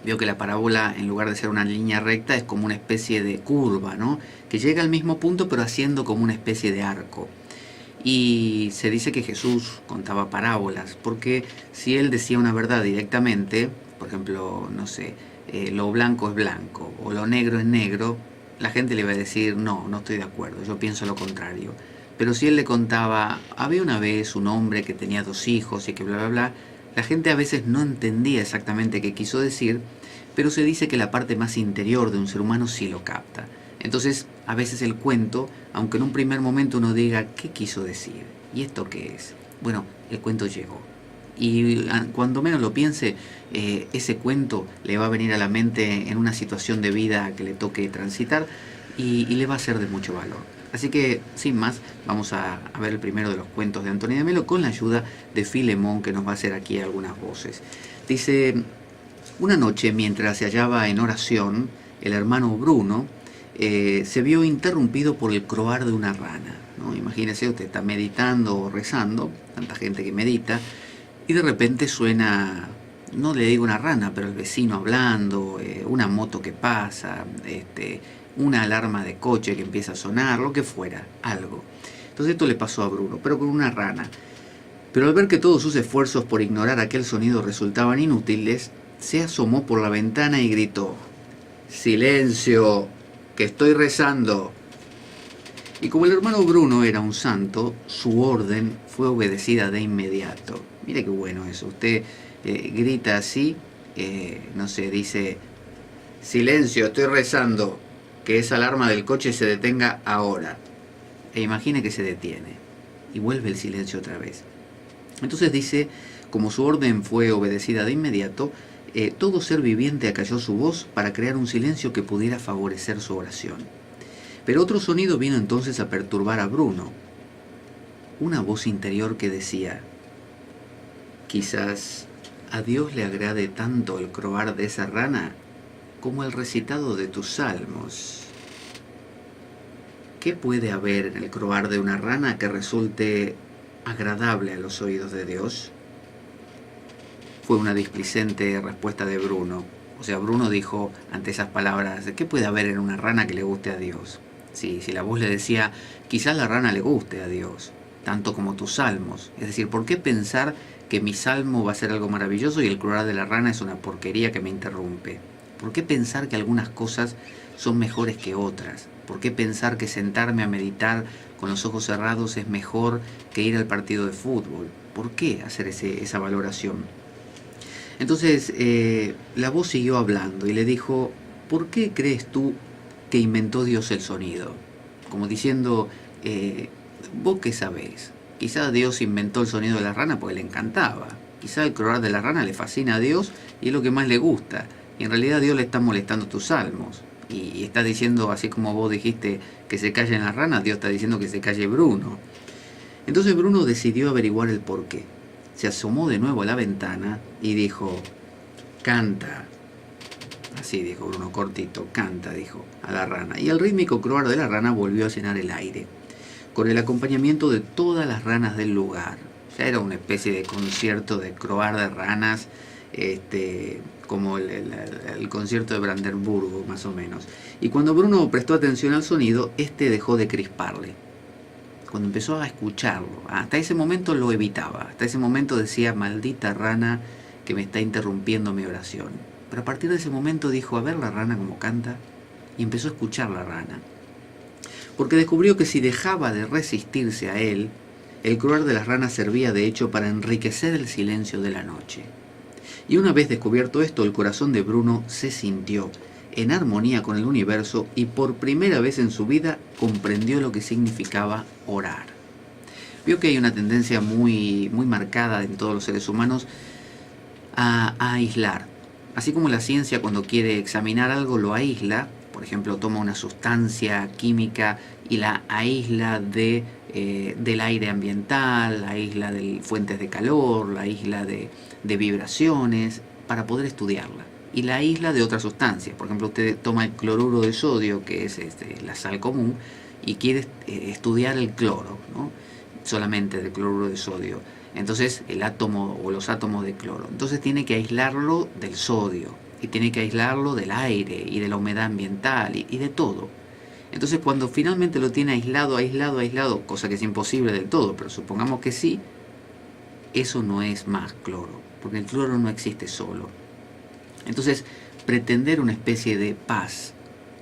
S1: Veo que la parábola, en lugar de ser una línea recta, es como una especie de curva, ¿no? Que llega al mismo punto, pero haciendo como una especie de arco. Y se dice que Jesús contaba parábolas, porque si él decía una verdad directamente, por ejemplo, no sé, lo blanco es blanco o lo negro es negro, la gente le iba a decir, no estoy de acuerdo, yo pienso lo contrario. Pero si él le contaba, había una vez un hombre que tenía 2 hijos y que bla, bla, bla, la gente a veces no entendía exactamente qué quiso decir, pero se dice que la parte más interior de un ser humano sí lo capta. Entonces, a veces el cuento, aunque en un primer momento uno diga, ¿qué quiso decir? ¿Y esto qué es? Bueno, el cuento llegó. Y cuando menos lo piense, ese cuento le va a venir a la mente en una situación de vida que le toque transitar y le va a ser de mucho valor. Así que, sin más, vamos a ver el primero de los cuentos de Antonio de Melo con la ayuda de Filemón, que nos va a hacer aquí algunas voces. Dice, una noche mientras se hallaba en oración, el hermano Bruno se vio interrumpido por el croar de una rana, ¿no? Imagínese, usted está meditando o rezando, tanta gente que medita, y de repente suena, no le digo una rana, pero el vecino hablando, una moto que pasa, una alarma de coche que empieza a sonar, lo que fuera, algo. Entonces esto le pasó a Bruno, pero con una rana. Pero al ver que todos sus esfuerzos por ignorar aquel sonido resultaban inútiles, se asomó por la ventana y gritó, ¡silencio! ¡Que estoy rezando! Y como el hermano Bruno era un santo, su orden fue obedecida de inmediato. Mire qué bueno eso. Usted grita así, no sé, dice, ¡silencio! Estoy rezando. Que esa alarma del coche se detenga ahora. E imagine que se detiene. Y vuelve el silencio otra vez. Entonces dice, como su orden fue obedecida de inmediato, todo ser viviente acalló su voz para crear un silencio que pudiera favorecer su oración. Pero otro sonido vino entonces a perturbar a Bruno. Una voz interior que decía, quizás a Dios le agrade tanto el croar de esa rana como el recitado de tus salmos. ¿Qué puede haber en el croar de una rana que resulte agradable a los oídos de Dios? Fue una displicente respuesta de Bruno. O sea, Bruno dijo ante esas palabras, ¿qué puede haber en una rana que le guste a Dios? Si la voz le decía, quizás la rana le guste a Dios, tanto como tus salmos. Es decir, ¿por qué pensar que mi salmo va a ser algo maravilloso y el croar de la rana es una porquería que me interrumpe? ¿Por qué pensar que algunas cosas son mejores que otras? ¿Por qué pensar que sentarme a meditar con los ojos cerrados es mejor que ir al partido de fútbol? ¿Por qué hacer esa valoración? Entonces la voz siguió hablando y le dijo, ¿por qué crees tú que inventó Dios el sonido? Como diciendo, ¿vos qué sabés? Quizá Dios inventó el sonido de la rana porque le encantaba. Quizá el croar de la rana le fascina a Dios y es lo que más le gusta. Y en realidad Dios le está molestando tus salmos. Y está diciendo, así como vos dijiste que se callen las ranas, Dios está diciendo que se calle Bruno. Entonces Bruno decidió averiguar el porqué. Se asomó de nuevo a la ventana y dijo, canta. Así dijo Bruno, cortito, canta, dijo a la rana. Y el rítmico croar de la rana volvió a llenar el aire, con el acompañamiento de todas las ranas del lugar. Ya era una especie de concierto de croar de ranas, como el concierto de Brandenburgo, más o menos. Y cuando Bruno prestó atención al sonido, dejó de crisparle. Cuando empezó a escucharlo, hasta ese momento lo evitaba. Hasta ese momento decía, maldita rana que me está interrumpiendo mi oración. Pero a partir de ese momento dijo, a ver la rana como canta, y empezó a escuchar la rana. Porque descubrió que si dejaba de resistirse a él, el croar de las ranas servía de hecho para enriquecer el silencio de la noche. Y una vez descubierto esto, el corazón de Bruno se sintió en armonía con el universo y por primera vez en su vida comprendió lo que significaba orar. Vio que hay una tendencia muy marcada en todos los seres humanos a aislar. Así como la ciencia, cuando quiere examinar algo, lo aísla. Por ejemplo, toma una sustancia química y la aísla del aire ambiental, la aísla de fuentes de calor, la aísla de vibraciones, para poder estudiarla. Y la aísla de otras sustancias. Por ejemplo, usted toma el cloruro de sodio, que es la sal común, y quiere estudiar el cloro, ¿no? Solamente del cloruro de sodio. Entonces el átomo o los átomos de cloro. Entonces tiene que aislarlo del sodio y tiene que aislarlo del aire y de la humedad ambiental y de todo. Entonces cuando finalmente lo tiene aislado, cosa que es imposible del todo, pero supongamos que sí, eso no es más cloro, porque el cloro no existe solo. Entonces pretender una especie de paz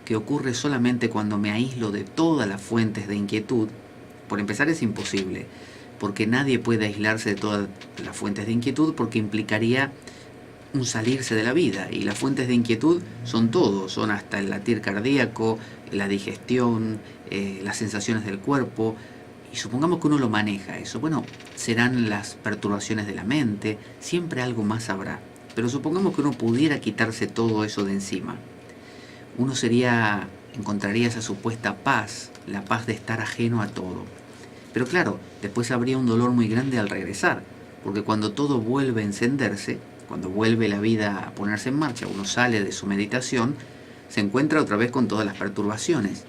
S1: que ocurre solamente cuando me aíslo de todas las fuentes de inquietud, por empezar es imposible, porque nadie puede aislarse de todas las fuentes de inquietud porque implicaría un salirse de la vida, y las fuentes de inquietud son todo, son hasta el latir cardíaco, la digestión, las sensaciones del cuerpo, y supongamos que uno lo maneja eso, bueno, serán las perturbaciones de la mente, siempre algo más habrá, pero supongamos que uno pudiera quitarse todo eso de encima, uno encontraría esa supuesta paz, la paz de estar ajeno a todo. Pero claro, después habría un dolor muy grande al regresar, porque cuando todo vuelve a encenderse, cuando vuelve la vida a ponerse en marcha, uno sale de su meditación, se encuentra otra vez con todas las perturbaciones,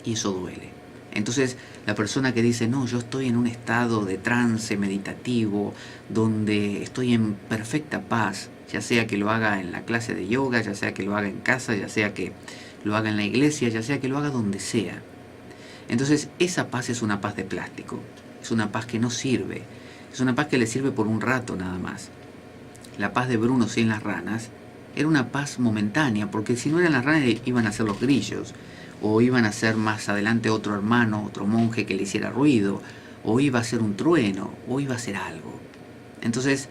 S1: y eso duele. Entonces, la persona que dice, no, yo estoy en un estado de trance meditativo, donde estoy en perfecta paz, ya sea que lo haga en la clase de yoga, ya sea que lo haga en casa, ya sea que lo haga en la iglesia, ya sea que lo haga donde sea. Entonces, esa paz es una paz de plástico, es una paz que no sirve, es una paz que le sirve por un rato nada más. La paz de Bruno sin las ranas era una paz momentánea, porque si no eran las ranas iban a ser los grillos, o iban a ser más adelante otro hermano, otro monje que le hiciera ruido, o iba a ser un trueno, o iba a ser algo. Entonces,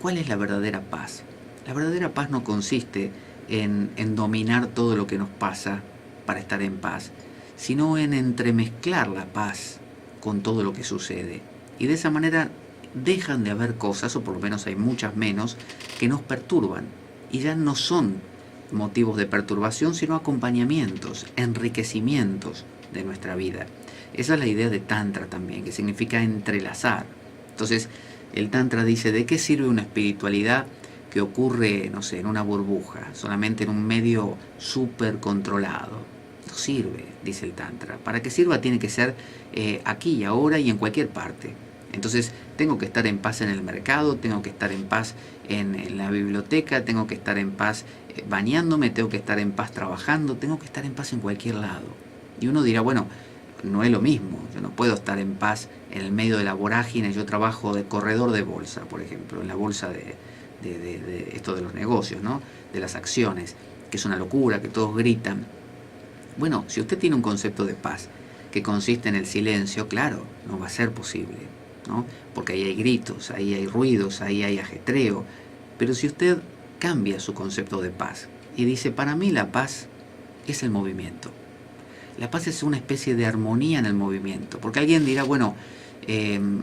S1: ¿cuál es la verdadera paz? La verdadera paz no consiste en dominar todo lo que nos pasa para estar en paz, sino en entremezclar la paz con todo lo que sucede. Y de esa manera dejan de haber cosas, o por lo menos hay muchas menos, que nos perturban. Y ya no son motivos de perturbación, sino acompañamientos, enriquecimientos de nuestra vida. Esa es la idea de Tantra también, que significa entrelazar. Entonces, el Tantra dice, ¿de qué sirve una espiritualidad que ocurre, no sé, en una burbuja, solamente en un medio súper controlado? No sirve, dice el Tantra. Para que sirva tiene que ser aquí y ahora y en cualquier parte. Entonces tengo que estar en paz en el mercado, tengo que estar en paz en la biblioteca, tengo que estar en paz bañándome, tengo que estar en paz trabajando, tengo que estar en paz en cualquier lado. Y uno dirá, bueno, no es lo mismo, yo no puedo estar en paz en el medio de la vorágine, yo trabajo de corredor de bolsa, por ejemplo, en la bolsa de esto de los negocios, ¿no? De las acciones, que es una locura, que todos gritan. Bueno, si usted tiene un concepto de paz que consiste en el silencio, claro, no va a ser posible, ¿no? Porque ahí hay gritos, ahí hay ruidos, ahí hay ajetreo. Pero si usted cambia su concepto de paz y dice, para mí la paz es el movimiento. La paz es una especie de armonía en el movimiento. Porque alguien dirá, bueno,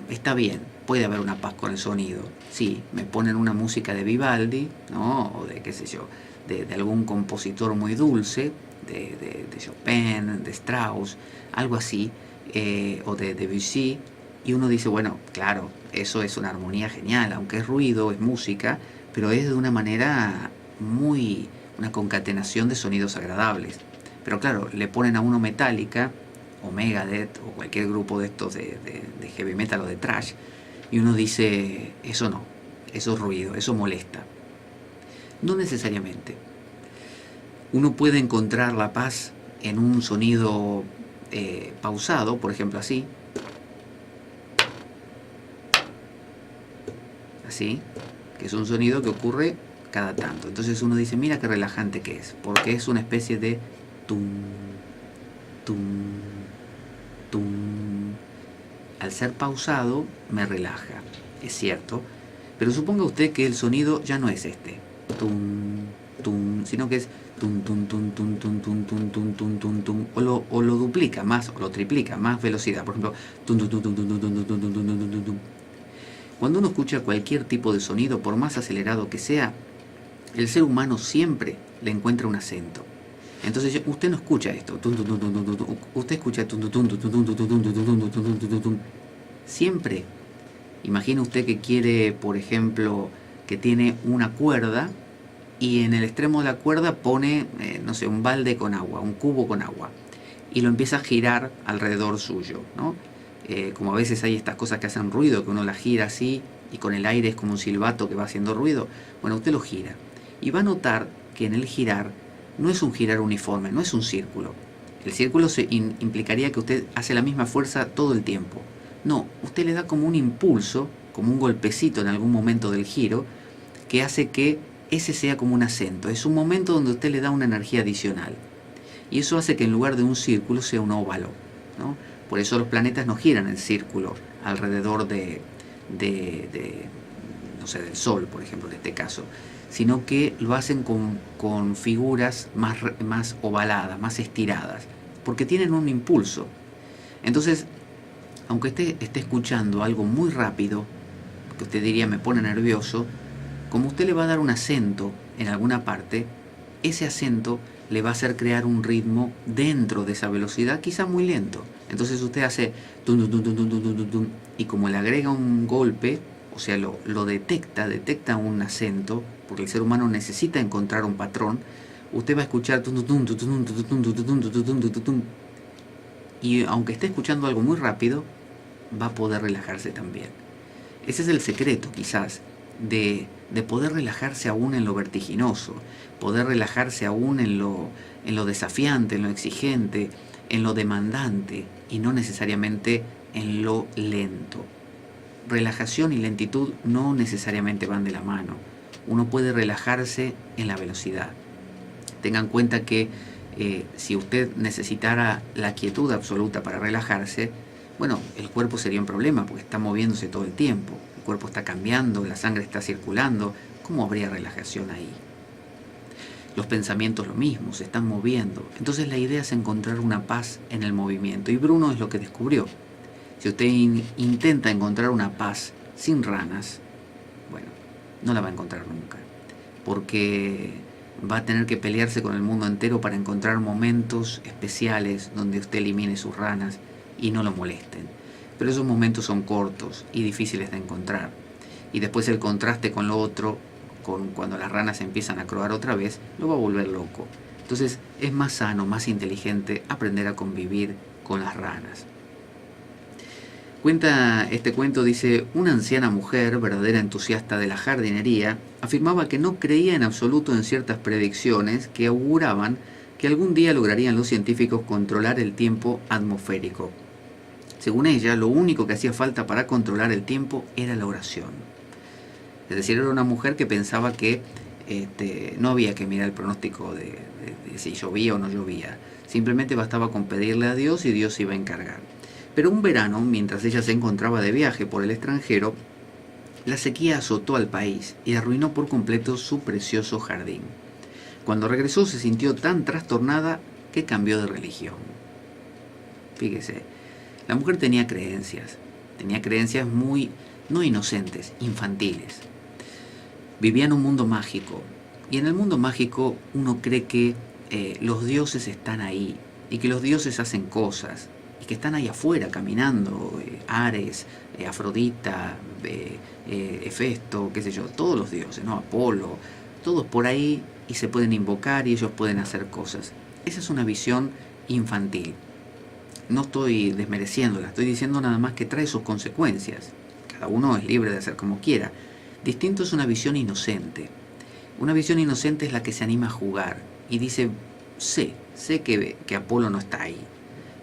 S1: está bien, puede haber una paz con el sonido. Sí, me ponen una música de Vivaldi, ¿no? O de, qué sé yo, de algún compositor muy dulce, de Chopin, de Strauss, algo así, o de Debussy, y uno dice, bueno, claro, eso es una armonía genial, aunque es ruido, es música, pero es de una manera una concatenación de sonidos agradables. Pero claro, le ponen a uno Metallica, o Megadeth, o cualquier grupo de estos de heavy metal o de thrash, y uno dice, eso no, eso es ruido, eso molesta. No necesariamente. Uno puede encontrar la paz en un sonido pausado, por ejemplo así, que es un sonido que ocurre cada tanto. Entonces uno dice, mira qué relajante que es, porque es una especie de tum, tum, tum. Al ser pausado me relaja, es cierto, Pero suponga usted que el sonido ya no es este, tum, tum, sino que es tum, tum, tum, tum, tum, tum, tum, tum, tum, tum, tum, o lo duplica más, o lo triplica, más velocidad. Por ejemplo, tum, tum, tum, tum, tum, tum, tum, tum, tum, tum, tum, tum, tum. Cuando uno escucha cualquier tipo de sonido, por más acelerado que sea, el ser humano siempre le encuentra un acento. Entonces usted no escucha esto, usted escucha siempre. Imagina usted que quiere, por ejemplo, que tiene una cuerda y en el extremo de la cuerda pone, no sé, un balde con agua, un cubo con agua, y lo empieza a girar alrededor suyo, ¿no? Como a veces hay estas cosas que hacen ruido, que uno las gira así y con el aire es como un silbato que va haciendo ruido. Bueno, usted lo gira y va a notar que en el girar no es un girar uniforme, no es un círculo. El círculo implicaría que usted hace la misma fuerza todo el tiempo. No, usted le da como un impulso, como un golpecito en algún momento del giro, que hace que ese sea como un acento. Es un momento donde usted le da una energía adicional. Y eso hace que en lugar de un círculo sea un óvalo, ¿no? Por eso los planetas no giran en círculo alrededor no sé, del Sol, por ejemplo, en este caso, sino que lo hacen con figuras más ovaladas, más estiradas, porque tienen un impulso. Entonces, aunque esté escuchando algo muy rápido, que usted diría me pone nervioso, como usted le va a dar un acento en alguna parte, ese acento le va a hacer crear un ritmo dentro de esa velocidad, quizá muy lento. Entonces usted hace tum, tum, tum, tum, tum, tum, tum, tum, y como le agrega un golpe, o sea, lo detecta un acento, porque el ser humano necesita encontrar un patrón, usted va a escuchar tum, tum, tum, tum, tum, tum, tum, tum, tum, tum, tum, tum, tum, y aunque esté escuchando algo muy rápido, va a poder relajarse también. Ese es el secreto, quizás, de poder relajarse aún en lo vertiginoso, poder relajarse aún en lo desafiante, en lo exigente, en lo demandante y no necesariamente en lo lento. Relajación y lentitud no necesariamente van de la mano. Uno puede relajarse en la velocidad. Tengan en cuenta que si usted necesitara la quietud absoluta para relajarse, bueno, el cuerpo sería un problema porque está moviéndose todo el tiempo. El cuerpo está cambiando, la sangre está circulando. ¿Cómo habría relajación ahí? Los pensamientos lo mismo, se están moviendo. Entonces la idea es encontrar una paz en el movimiento. Y Bruno es lo que descubrió. Si usted intenta encontrar una paz sin ranas, bueno, no la va a encontrar nunca. Porque va a tener que pelearse con el mundo entero para encontrar momentos especiales donde usted elimine sus ranas y no lo molesten. Pero esos momentos son cortos y difíciles de encontrar. Y después el contraste con lo otro, cuando las ranas empiezan a croar otra vez, lo va a volver loco. Entonces es más sano, más inteligente aprender a convivir con las ranas. Cuenta este cuento, dice, una anciana mujer, verdadera entusiasta de la jardinería, afirmaba que no creía en absoluto en ciertas predicciones que auguraban que algún día lograrían los científicos controlar el tiempo atmosférico. Según ella, lo único que hacía falta para controlar el tiempo era la oración. Es decir, era una mujer que pensaba que no había que mirar el pronóstico de si llovía o no llovía. Simplemente bastaba con pedirle a Dios y Dios se iba a encargar. Pero un verano, mientras ella se encontraba de viaje por el extranjero, la sequía azotó al país y arruinó por completo su precioso jardín. Cuando regresó se sintió tan trastornada que cambió de religión. Fíjese, la mujer tenía creencias muy, no inocentes, infantiles. Vivía en un mundo mágico, y en el mundo mágico uno cree que los dioses están ahí, y que los dioses hacen cosas, y que están ahí afuera caminando, Ares, Afrodita, Hefesto, qué sé yo, todos los dioses, ¿no? Apolo, todos por ahí, y se pueden invocar y ellos pueden hacer cosas. Esa es una visión infantil. No estoy desmereciéndola, estoy diciendo nada más que trae sus consecuencias. Cada uno es libre de hacer como quiera. Distinto es una visión inocente. Una visión inocente es la que se anima a jugar y dice, sé que Apolo no está ahí,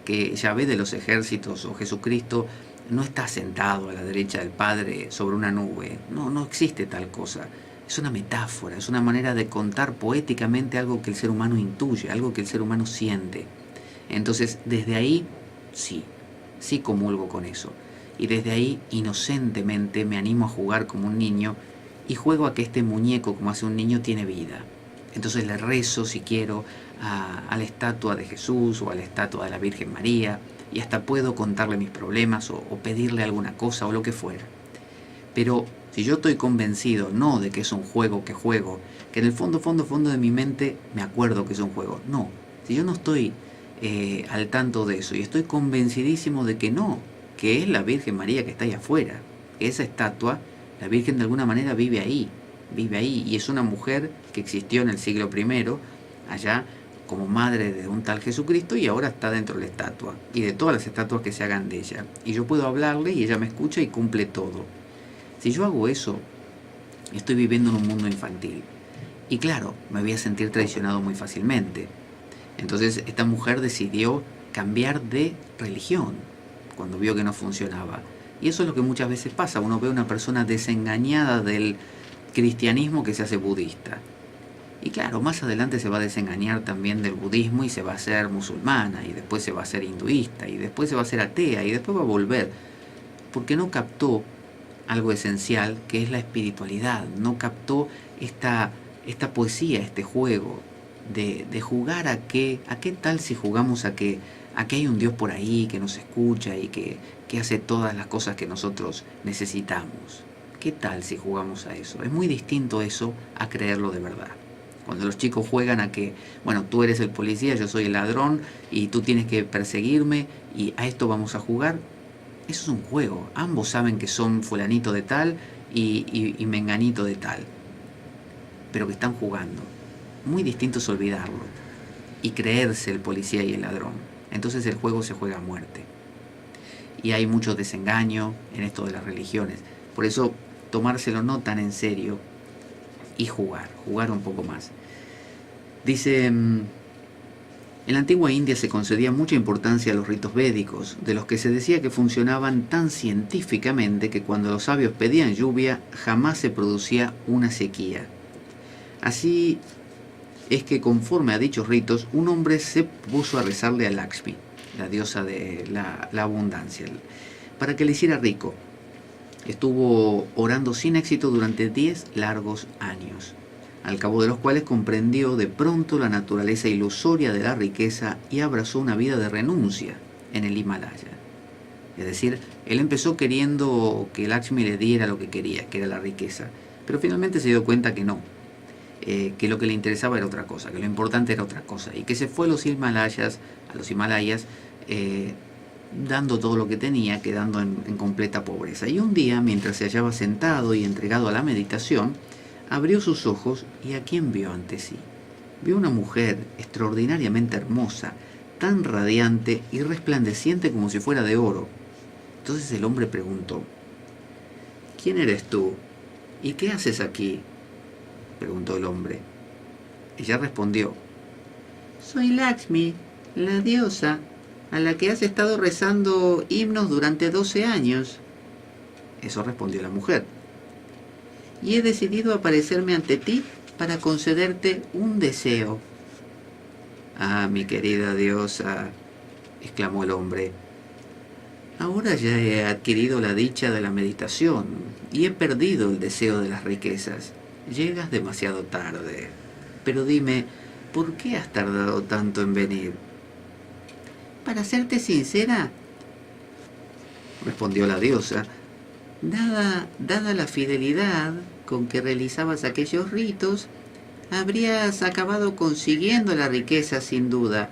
S1: que Yahvé de los ejércitos o Jesucristo no está sentado a la derecha del Padre sobre una nube. No existe tal cosa. Es una metáfora, es una manera de contar poéticamente algo que el ser humano intuye, algo que el ser humano siente. Entonces, desde ahí, sí comulgo con eso. y desde ahí inocentemente me animo a jugar como un niño y juego a que este muñeco, como hace un niño, tiene vida. Entonces le rezo, si quiero, a la estatua de Jesús o a la estatua de la Virgen María, y hasta puedo contarle mis problemas o pedirle alguna cosa o lo que fuera. Pero si yo estoy convencido no de que es un juego que juego, que en el fondo de mi mente me acuerdo que es un juego, no. Si yo no estoy al tanto de eso y estoy convencidísimo de que no, que es la Virgen María que está ahí afuera, que esa estatua, la Virgen de alguna manera vive ahí, y es una mujer que existió en el siglo I, allá como madre de un tal Jesucristo, y ahora está dentro de la estatua y de todas las estatuas que se hagan de ella, y yo puedo hablarle y ella me escucha y cumple todo. Si yo hago eso, estoy viviendo en un mundo infantil, y claro, me voy a sentir traicionado muy fácilmente. Entonces esta mujer decidió cambiar de religión cuando vio que no funcionaba, y eso es lo que muchas veces pasa. Uno ve a una persona desengañada del cristianismo que se hace budista. Y claro, más adelante se va a desengañar también del budismo y se va a hacer musulmana, y después se va a hacer hinduista, y después se va a hacer atea, y después va a volver, porque no captó algo esencial que es la espiritualidad, no captó esta poesía, este juego de jugar a qué tal si jugamos a que hay un Dios por ahí que nos escucha y que hace todas las cosas que nosotros necesitamos. ¿Qué tal si jugamos a eso? Es muy distinto eso a creerlo de verdad. Cuando los chicos juegan a que, bueno, tú eres el policía, yo soy el ladrón y tú tienes que perseguirme y a esto vamos a jugar, eso es un juego. Ambos saben que son fulanito de tal y menganito de tal, pero que están jugando. Muy distinto es olvidarlo y creerse el policía y el ladrón. Entonces el juego se juega a muerte. Y hay mucho desengaño en esto de las religiones. Por eso tomárselo no tan en serio y jugar un poco más. Dice, en la antigua India se concedía mucha importancia a los ritos védicos, de los que se decía que funcionaban tan científicamente que cuando los sabios pedían lluvia jamás se producía una sequía. Así es que conforme a dichos ritos, un hombre se puso a rezarle a Lakshmi, la diosa de la abundancia, para que le hiciera rico. Estuvo orando sin éxito durante 10 largos años, al cabo de los cuales comprendió de pronto la naturaleza ilusoria de la riqueza y abrazó una vida de renuncia en el Himalaya. Es decir, él empezó queriendo que Lakshmi le diera lo que quería, que era la riqueza, pero finalmente se dio cuenta que no, que lo que le interesaba era otra cosa, que lo importante era otra cosa, y que se fue a los Himalayas, dando todo lo que tenía, quedando en completa pobreza. Y un día, mientras se hallaba sentado y entregado a la meditación, abrió sus ojos y ¿a quién vio ante sí? Vio una mujer extraordinariamente hermosa, tan radiante y resplandeciente como si fuera de oro. Entonces el hombre preguntó, ¿quién eres tú? ¿Y qué haces aquí?, preguntó el hombre. Ella respondió, soy Lakshmi, la diosa, a la que has estado rezando himnos durante 12 años. Eso respondió la mujer. Y he decidido aparecerme ante ti para concederte un deseo. Ah, mi querida diosa, exclamó el hombre, ahora ya he adquirido la dicha de la meditación y he perdido el deseo de las riquezas. Llegas demasiado tarde. Pero dime, ¿por qué has tardado tanto en venir? Para serte sincera, respondió la diosa, dada la fidelidad con que realizabas aquellos ritos, habrías acabado consiguiendo la riqueza sin duda,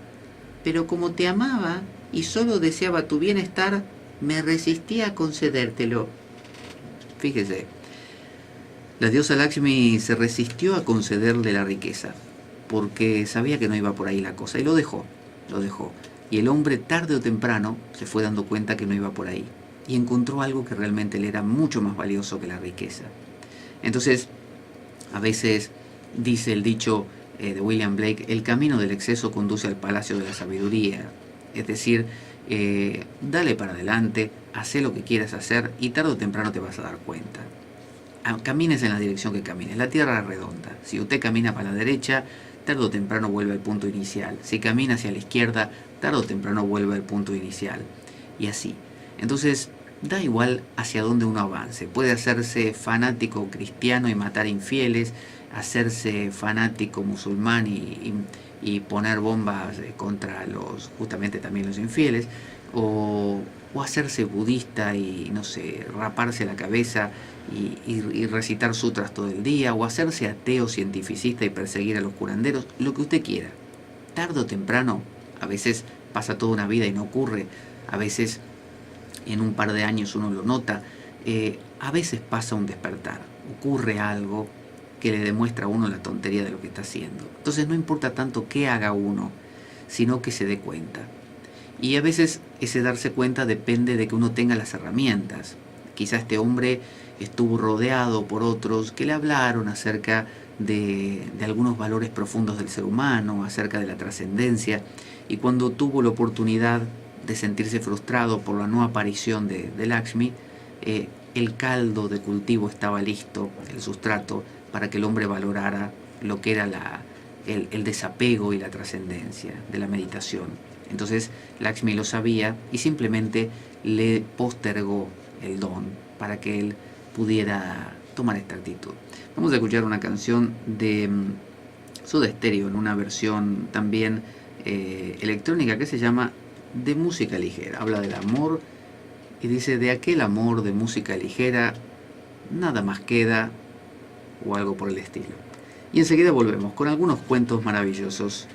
S1: pero como te amaba y solo deseaba tu bienestar, me resistí a concedértelo. Fíjese, la diosa Lakshmi se resistió a concederle la riqueza, porque sabía que no iba por ahí la cosa, y lo dejó. Y el hombre tarde o temprano se fue dando cuenta que no iba por ahí, y encontró algo que realmente le era mucho más valioso que la riqueza. Entonces, a veces dice el dicho de William Blake, el camino del exceso conduce al palacio de la sabiduría. Es decir, dale para adelante, haz lo que quieras hacer y tarde o temprano te vas a dar cuenta. Camines en la dirección que camines, la tierra es redonda. Si usted camina para la derecha, tarde o temprano vuelve al punto inicial. Si camina hacia la izquierda, tarde o temprano vuelve al punto inicial. Y así. Entonces, Da igual hacia dónde uno avance. Puede hacerse fanático cristiano y matar infieles, hacerse fanático musulmán y poner bombas contra justamente también los infieles, o hacerse budista y, no sé, raparse la cabeza y recitar sutras todo el día, o hacerse ateo cientificista y perseguir a los curanderos, lo que usted quiera. Tarde o temprano, a veces pasa toda una vida y no ocurre, a veces en un par de años uno lo nota, a veces pasa un despertar, ocurre algo que le demuestra a uno la tontería de lo que está haciendo. Entonces no importa tanto qué haga uno, sino que se dé cuenta. Y a veces ese darse cuenta depende de que uno tenga las herramientas. Quizá este hombre estuvo rodeado por otros que le hablaron acerca de algunos valores profundos del ser humano, acerca de la trascendencia, y cuando tuvo la oportunidad de sentirse frustrado por la no aparición de Lakshmi, el caldo de cultivo estaba listo, el sustrato, para que el hombre valorara lo que era el desapego y la trascendencia de la meditación. Entonces Lakshmi lo sabía y simplemente le postergó el don para que él pudiera tomar esta actitud. Vamos a escuchar una canción de Soda Stereo en una versión también electrónica que se llama De música ligera. Habla del amor y dice: de aquel amor de música ligera nada más queda, o algo por el estilo. Y enseguida volvemos con algunos cuentos maravillosos.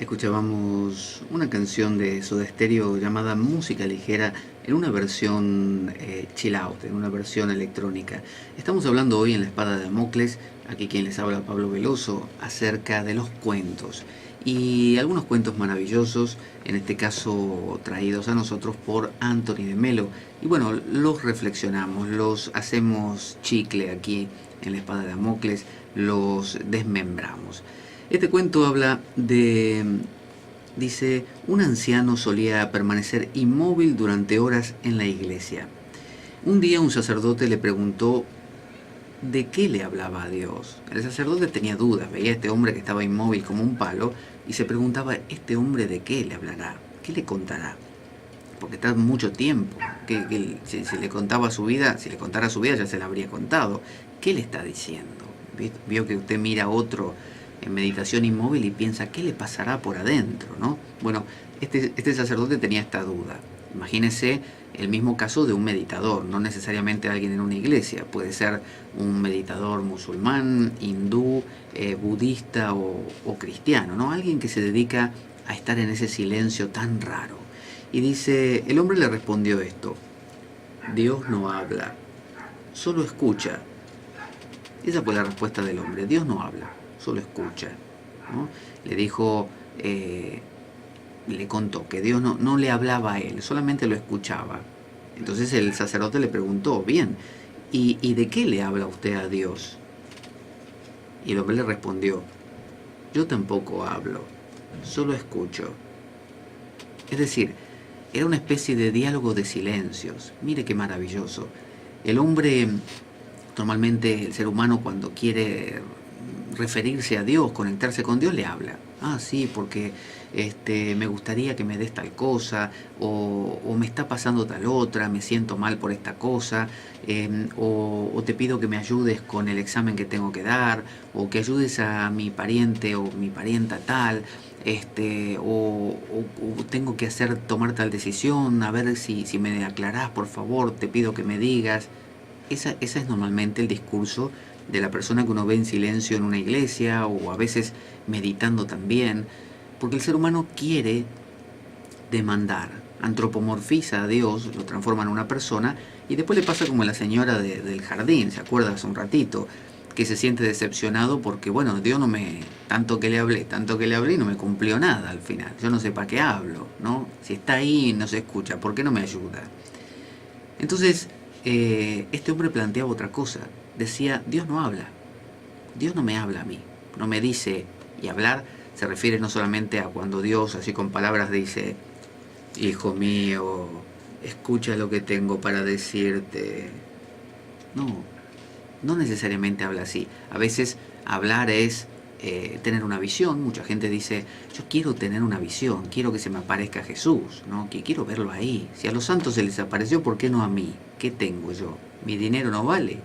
S1: Escuchábamos una canción de Soda Stereo llamada Música Ligera en una versión chill out, en una versión electrónica. Estamos hablando hoy en La Espada de Damocles, aquí quien les habla, Pablo Veloso, acerca de los cuentos. Y algunos cuentos maravillosos, en este caso traídos a nosotros por Anthony de Melo. Y bueno, los reflexionamos, los hacemos chicle aquí en La Espada de Damocles, los desmembramos. Este cuento habla dice, un anciano solía permanecer inmóvil durante horas en la iglesia. Un día un sacerdote le preguntó de qué le hablaba a Dios. El sacerdote tenía dudas, veía a este hombre que estaba inmóvil como un palo y se preguntaba, ¿este hombre de qué le hablará? ¿Qué le contará? Porque está mucho tiempo, si le contaba su vida, si le contara su vida ya se la habría contado. ¿Qué le está diciendo? Vio que usted mira a otro en meditación inmóvil y piensa, ¿qué le pasará por adentro? ¿No? Bueno, este sacerdote tenía esta duda. Imagínese el mismo caso de un meditador, no necesariamente alguien en una iglesia, puede ser un meditador musulmán, hindú, budista o cristiano, ¿no? Alguien que se dedica a estar en ese silencio tan raro. Y dice, el hombre le respondió esto: Dios no habla, solo escucha. Esa fue la respuesta del hombre: Dios no habla, solo escucha, ¿no? Le dijo, le contó que Dios no le hablaba a él, solamente lo escuchaba. Entonces el sacerdote le preguntó, bien, ¿y de qué le habla usted a Dios? Y el hombre le respondió, yo tampoco hablo, solo escucho. Es decir, era una especie de diálogo de silencios. Mire qué maravilloso. El hombre, normalmente el ser humano, cuando quiere referirse a Dios, conectarse con Dios, le habla. Ah, sí, porque me gustaría que me des tal cosa, o me está pasando tal otra, me siento mal por esta cosa, o te pido que me ayudes con el examen que tengo que dar, o que ayudes a mi pariente o mi parienta tal, o tengo que tomar tal decisión, a ver si me aclarás, por favor, te pido que me digas. Esa es normalmente el discurso de la persona que uno ve en silencio en una iglesia, o a veces meditando también, porque el ser humano quiere demandar, antropomorfiza a Dios, lo transforma en una persona, y después le pasa como a la señora del jardín, ¿se acuerda hace un ratito? Que se siente decepcionado porque, bueno, Dios tanto que le hablé y no me cumplió nada al final. Yo no sé para qué hablo, ¿no? Si está ahí y no se escucha, ¿por qué no me ayuda? Entonces, este hombre planteaba otra cosa. Decía, Dios no habla. Dios no me habla a mí. No me dice, y hablar se refiere no solamente a cuando Dios, así con palabras, dice, hijo mío, escucha lo que tengo para decirte. No necesariamente habla así. A veces hablar es tener una visión. Mucha gente dice, yo quiero tener una visión, quiero que se me aparezca Jesús, ¿no? Que quiero verlo ahí. Si a los santos se les apareció, ¿por qué no a mí? ¿Qué tengo yo? ¿Mi dinero no vale?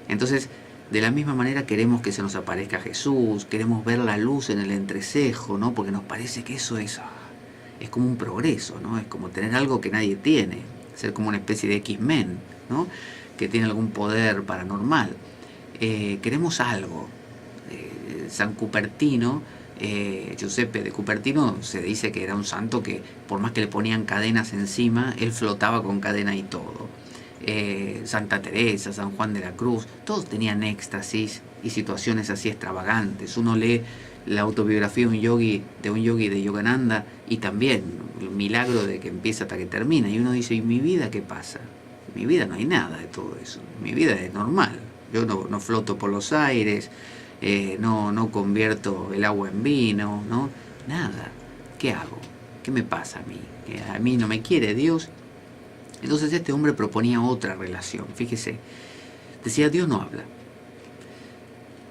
S1: Entonces, de la misma manera queremos que se nos aparezca Jesús, queremos ver la luz en el entrecejo, ¿no? Porque nos parece que eso es como un progreso, ¿no? Es como tener algo que nadie tiene, ser como una especie de X-Men, ¿no? Que tiene algún poder paranormal. Queremos algo. San Cupertino, Giuseppe de Cupertino, se dice que era un santo que por más que le ponían cadenas encima, él flotaba con cadena y todo. Santa Teresa, San Juan de la Cruz, todos tenían éxtasis y situaciones así extravagantes. Uno lee la autobiografía de un yogi de Yogananda, y también el milagro de que empieza hasta que termina, y uno dice, ¿y mi vida qué pasa? En mi vida no hay nada de todo eso, mi vida es normal, yo no floto por los aires, no convierto el agua en vino, ¿no? Nada. ¿Qué hago? ¿Qué me pasa a mí? ¿A mí no me quiere Dios? Entonces este hombre proponía otra relación. Fíjese, decía, Dios no habla.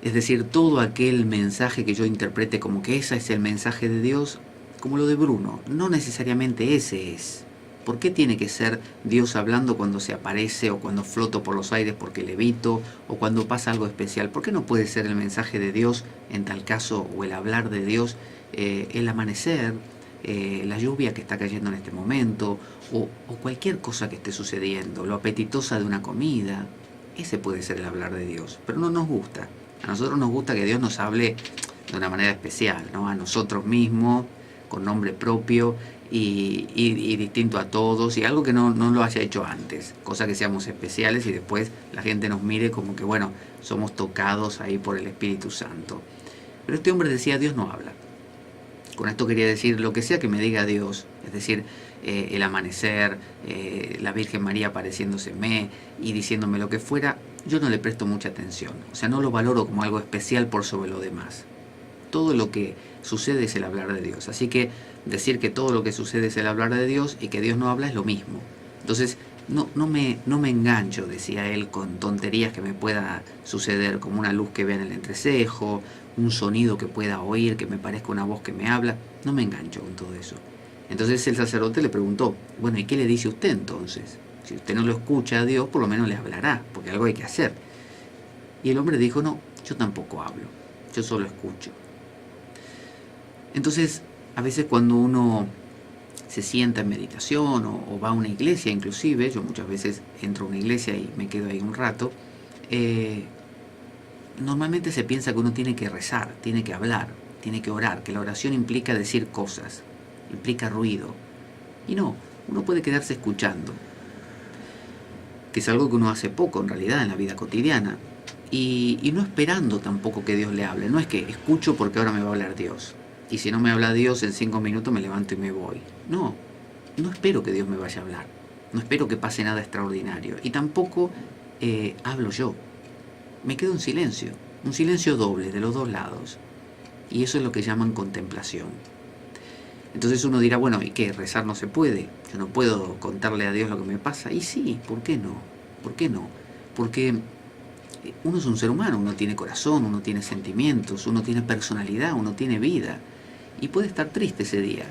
S1: Es decir, todo aquel mensaje que yo interprete como que ese es el mensaje de Dios, como lo de Bruno, no necesariamente ese es. ¿Por qué tiene que ser Dios hablando cuando se aparece, o cuando floto por los aires porque levito, o cuando pasa algo especial? ¿Por qué no puede ser el mensaje de Dios en tal caso, o el hablar de Dios, el amanecer, la lluvia que está cayendo en este momento, o cualquier cosa que esté sucediendo, lo apetitosa de una comida? Ese puede ser el hablar de Dios, pero no nos gusta. A nosotros nos gusta que Dios nos hable de una manera especial, ¿no? A nosotros mismos, con nombre propio y distinto a todos, y algo que no lo haya hecho antes, cosa que seamos especiales y después la gente nos mire como que, bueno, somos tocados ahí por el Espíritu Santo. Pero este hombre decía, Dios no habla. Con esto quería decir, lo que sea que me diga Dios, es decir, el amanecer, la Virgen María apareciéndoseme y diciéndome lo que fuera, yo no le presto mucha atención. O sea, no lo valoro como algo especial por sobre lo demás. Todo lo que sucede es el hablar de Dios. Así que decir que todo lo que sucede es el hablar de Dios y que Dios no habla es lo mismo. Entonces, no me engancho, decía él, con tonterías que me pueda suceder, como una luz que vea en el entrecejo, un sonido que pueda oír, que me parezca una voz que me habla. No me engancho con todo eso. Entonces el sacerdote le preguntó, bueno, ¿y qué le dice usted entonces? Si usted no lo escucha a Dios, por lo menos le hablará, porque algo hay que hacer. Y el hombre dijo, no, yo tampoco hablo, yo solo escucho. Entonces, a veces cuando uno se sienta en meditación o va a una iglesia inclusive, yo muchas veces entro a una iglesia y me quedo ahí un rato, normalmente se piensa que uno tiene que rezar, tiene que hablar, tiene que orar, que la oración implica decir cosas, implica ruido. Y no, uno puede quedarse escuchando, que es algo que uno hace poco en realidad en la vida cotidiana, y no esperando tampoco que Dios le hable. No es que escucho porque ahora me va a hablar Dios, y si no me habla Dios en 5 minutos me levanto y me voy. No, no espero que Dios me vaya a hablar, no espero que pase nada extraordinario, y tampoco hablo yo. Me quedo en silencio, un silencio doble de los dos lados, y eso es lo que llaman contemplación. Entonces uno dirá, bueno, ¿y qué? ¿Rezar no se puede? ¿Yo no puedo contarle a Dios lo que me pasa? Y sí, ¿por qué no? ¿Por qué no? Porque uno es un ser humano, uno tiene corazón, uno tiene sentimientos, uno tiene personalidad, uno tiene vida, y puede estar triste ese día.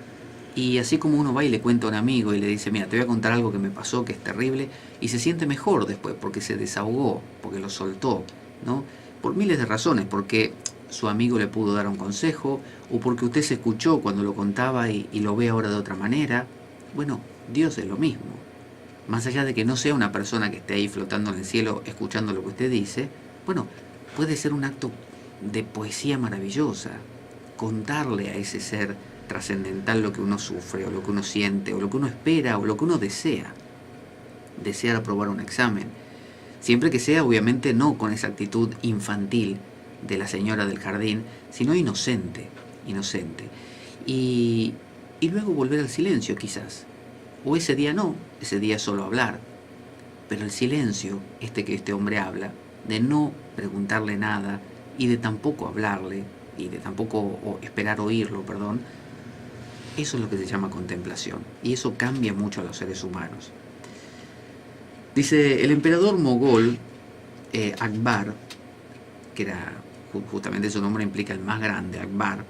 S1: Y así como uno va y le cuenta a un amigo y le dice, mira, te voy a contar algo que me pasó, que es terrible, y se siente mejor después, porque se desahogó, porque lo soltó, ¿no? Por miles de razones, porque su amigo le pudo dar un consejo, o porque usted se escuchó cuando lo contaba y lo ve ahora de otra manera. Bueno, Dios es lo mismo. Más allá de que no sea una persona que esté ahí flotando en el cielo escuchando lo que usted dice, bueno, puede ser un acto de poesía maravillosa, contarle a ese ser trascendental lo que uno sufre, o lo que uno siente, o lo que uno espera, o lo que uno desea. Desear aprobar un examen. Siempre que sea, obviamente, no con esa actitud infantil de la señora del jardín, sino inocente. Y luego volver al silencio, quizás. O ese día no, ese día solo hablar. Pero el silencio, que este hombre habla, de no preguntarle nada, y de tampoco hablarle, y de tampoco esperar oírlo, perdón, eso es lo que se llama contemplación. Y eso cambia mucho a los seres humanos. Dice, el emperador mogol, Akbar, que era justamente su nombre implica el más grande, Akbar,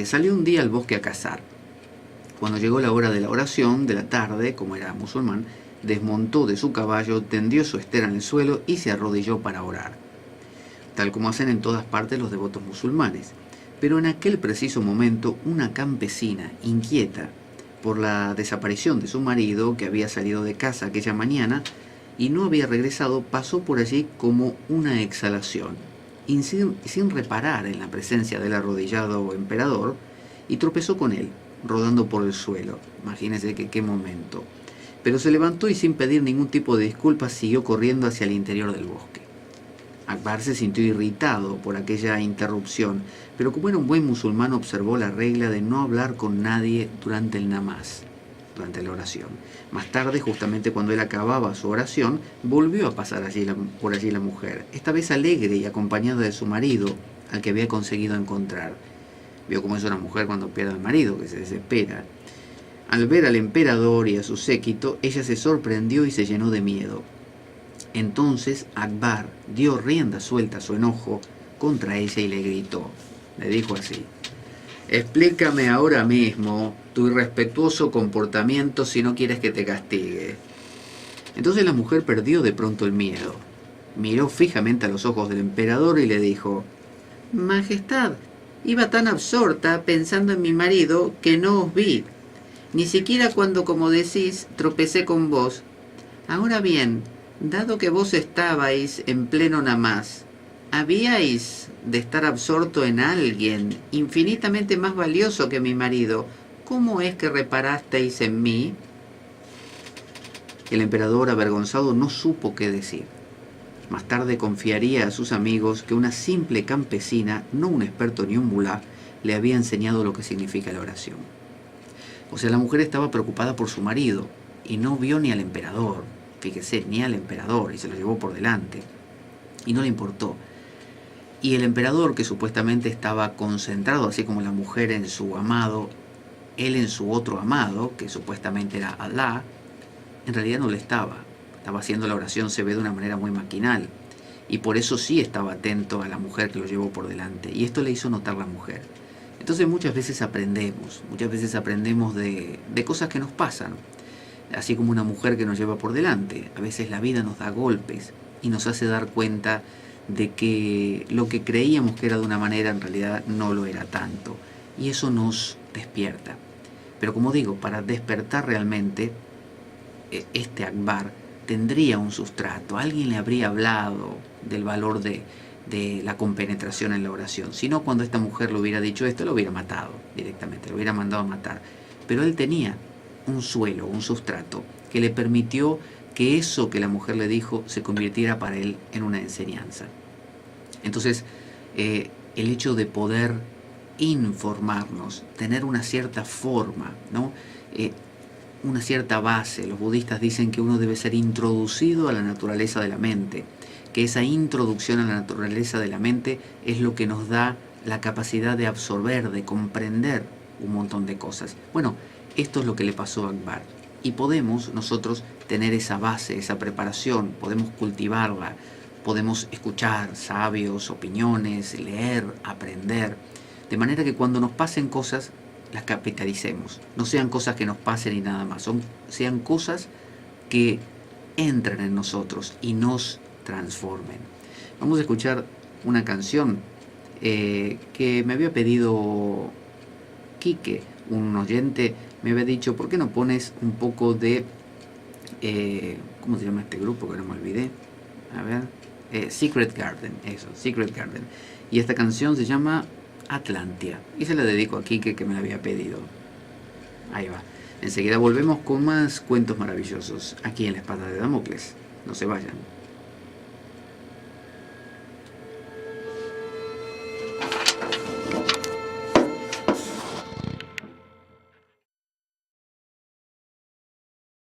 S1: salió un día al bosque a cazar. Cuando llegó la hora de la oración de la tarde, como era musulmán, desmontó de su caballo, tendió su estera en el suelo y se arrodilló para orar, tal como hacen en todas partes los devotos musulmanes. Pero en aquel preciso momento, una campesina, inquieta por la desaparición de su marido, que había salido de casa aquella mañana y no había regresado, pasó por allí como una exhalación, y sin reparar en la presencia del arrodillado emperador, y tropezó con él, rodando por el suelo. Imagínense que qué momento. Pero se levantó y sin pedir ningún tipo de disculpas siguió corriendo hacia el interior del bosque. Akbar se sintió irritado por aquella interrupción, pero como era un buen musulmán observó la regla de no hablar con nadie durante el namaz, durante la oración. Más tarde, justamente cuando él acababa su oración, volvió a pasar por allí la mujer, esta vez alegre y acompañada de su marido, al que había conseguido encontrar. Vio cómo es una mujer cuando pierde al marido, que se desespera. Al ver al emperador y a su séquito, ella se sorprendió y se llenó de miedo. Entonces Akbar dio rienda suelta a su enojo contra ella y le gritó. Le dijo así: explícame ahora mismo tu irrespetuoso comportamiento si no quieres que te castigue. Entonces la mujer perdió de pronto el miedo. Miró fijamente a los ojos del emperador y le dijo: Majestad, iba tan absorta pensando en mi marido que no os vi, ni siquiera cuando, como decís, tropecé con vos. Ahora bien, dado que vos estabais en pleno namaz, habíais de estar absorto en alguien infinitamente más valioso que mi marido. ¿Cómo es que reparasteis en mí? El emperador, avergonzado, no supo qué decir. Más tarde confiaría a sus amigos que una simple campesina, no un experto ni un mulá, le había enseñado lo que significa la oración. O sea, la mujer estaba preocupada por su marido y no vio ni al emperador. Fíjese, ni al emperador, y se lo llevó por delante. Y no le importó. Y el emperador, que supuestamente estaba concentrado, así como la mujer en su amado, él en su otro amado, que supuestamente era Alá, en realidad no lo estaba. estaba haciendo la oración, se ve de una manera muy maquinal. Y por eso sí estaba atento a la mujer que lo llevó por delante. Y esto le hizo notar la mujer. Entonces muchas veces aprendemos de cosas que nos pasan. Así como una mujer que nos lleva por delante. A veces la vida nos da golpes y nos hace dar cuenta de que lo que creíamos que era de una manera en realidad no lo era tanto. Y eso nos despierta. Pero como digo, para despertar realmente, este Akbar tendría un sustrato. Alguien le habría hablado del valor de la compenetración en la oración. Si no, cuando esta mujer le hubiera dicho esto, lo hubiera matado directamente, lo hubiera mandado a matar. Pero él tenía un suelo, un sustrato, que le permitió que eso que la mujer le dijo se convirtiera para él en una enseñanza. Entonces, el hecho de poder informarnos, tener una cierta forma, ¿no? Una cierta base. Los budistas dicen que uno debe ser introducido a la naturaleza de la mente, que esa introducción a la naturaleza de la mente es lo que nos da la capacidad de absorber, de comprender un montón de cosas. Bueno, esto es lo que le pasó a Akbar. Y podemos nosotros tener esa base, esa preparación, podemos cultivarla, podemos escuchar sabios, opiniones, leer, aprender, de manera que cuando nos pasen cosas, las capitalicemos. No sean cosas que nos pasen y nada más, sean cosas que entren en nosotros y nos transformen. Vamos a escuchar una canción que me había pedido Quique, un oyente, me había dicho, ¿por qué no pones un poco de... ¿cómo se llama este grupo? Que no me olvidé. A ver. Secret Garden, eso, Secret Garden. Y esta canción se llama Atlantia. Y se la dedico a Quique, que me la había pedido. Ahí va. Enseguida volvemos con más cuentos maravillosos aquí en La Espada de Damocles. No se vayan.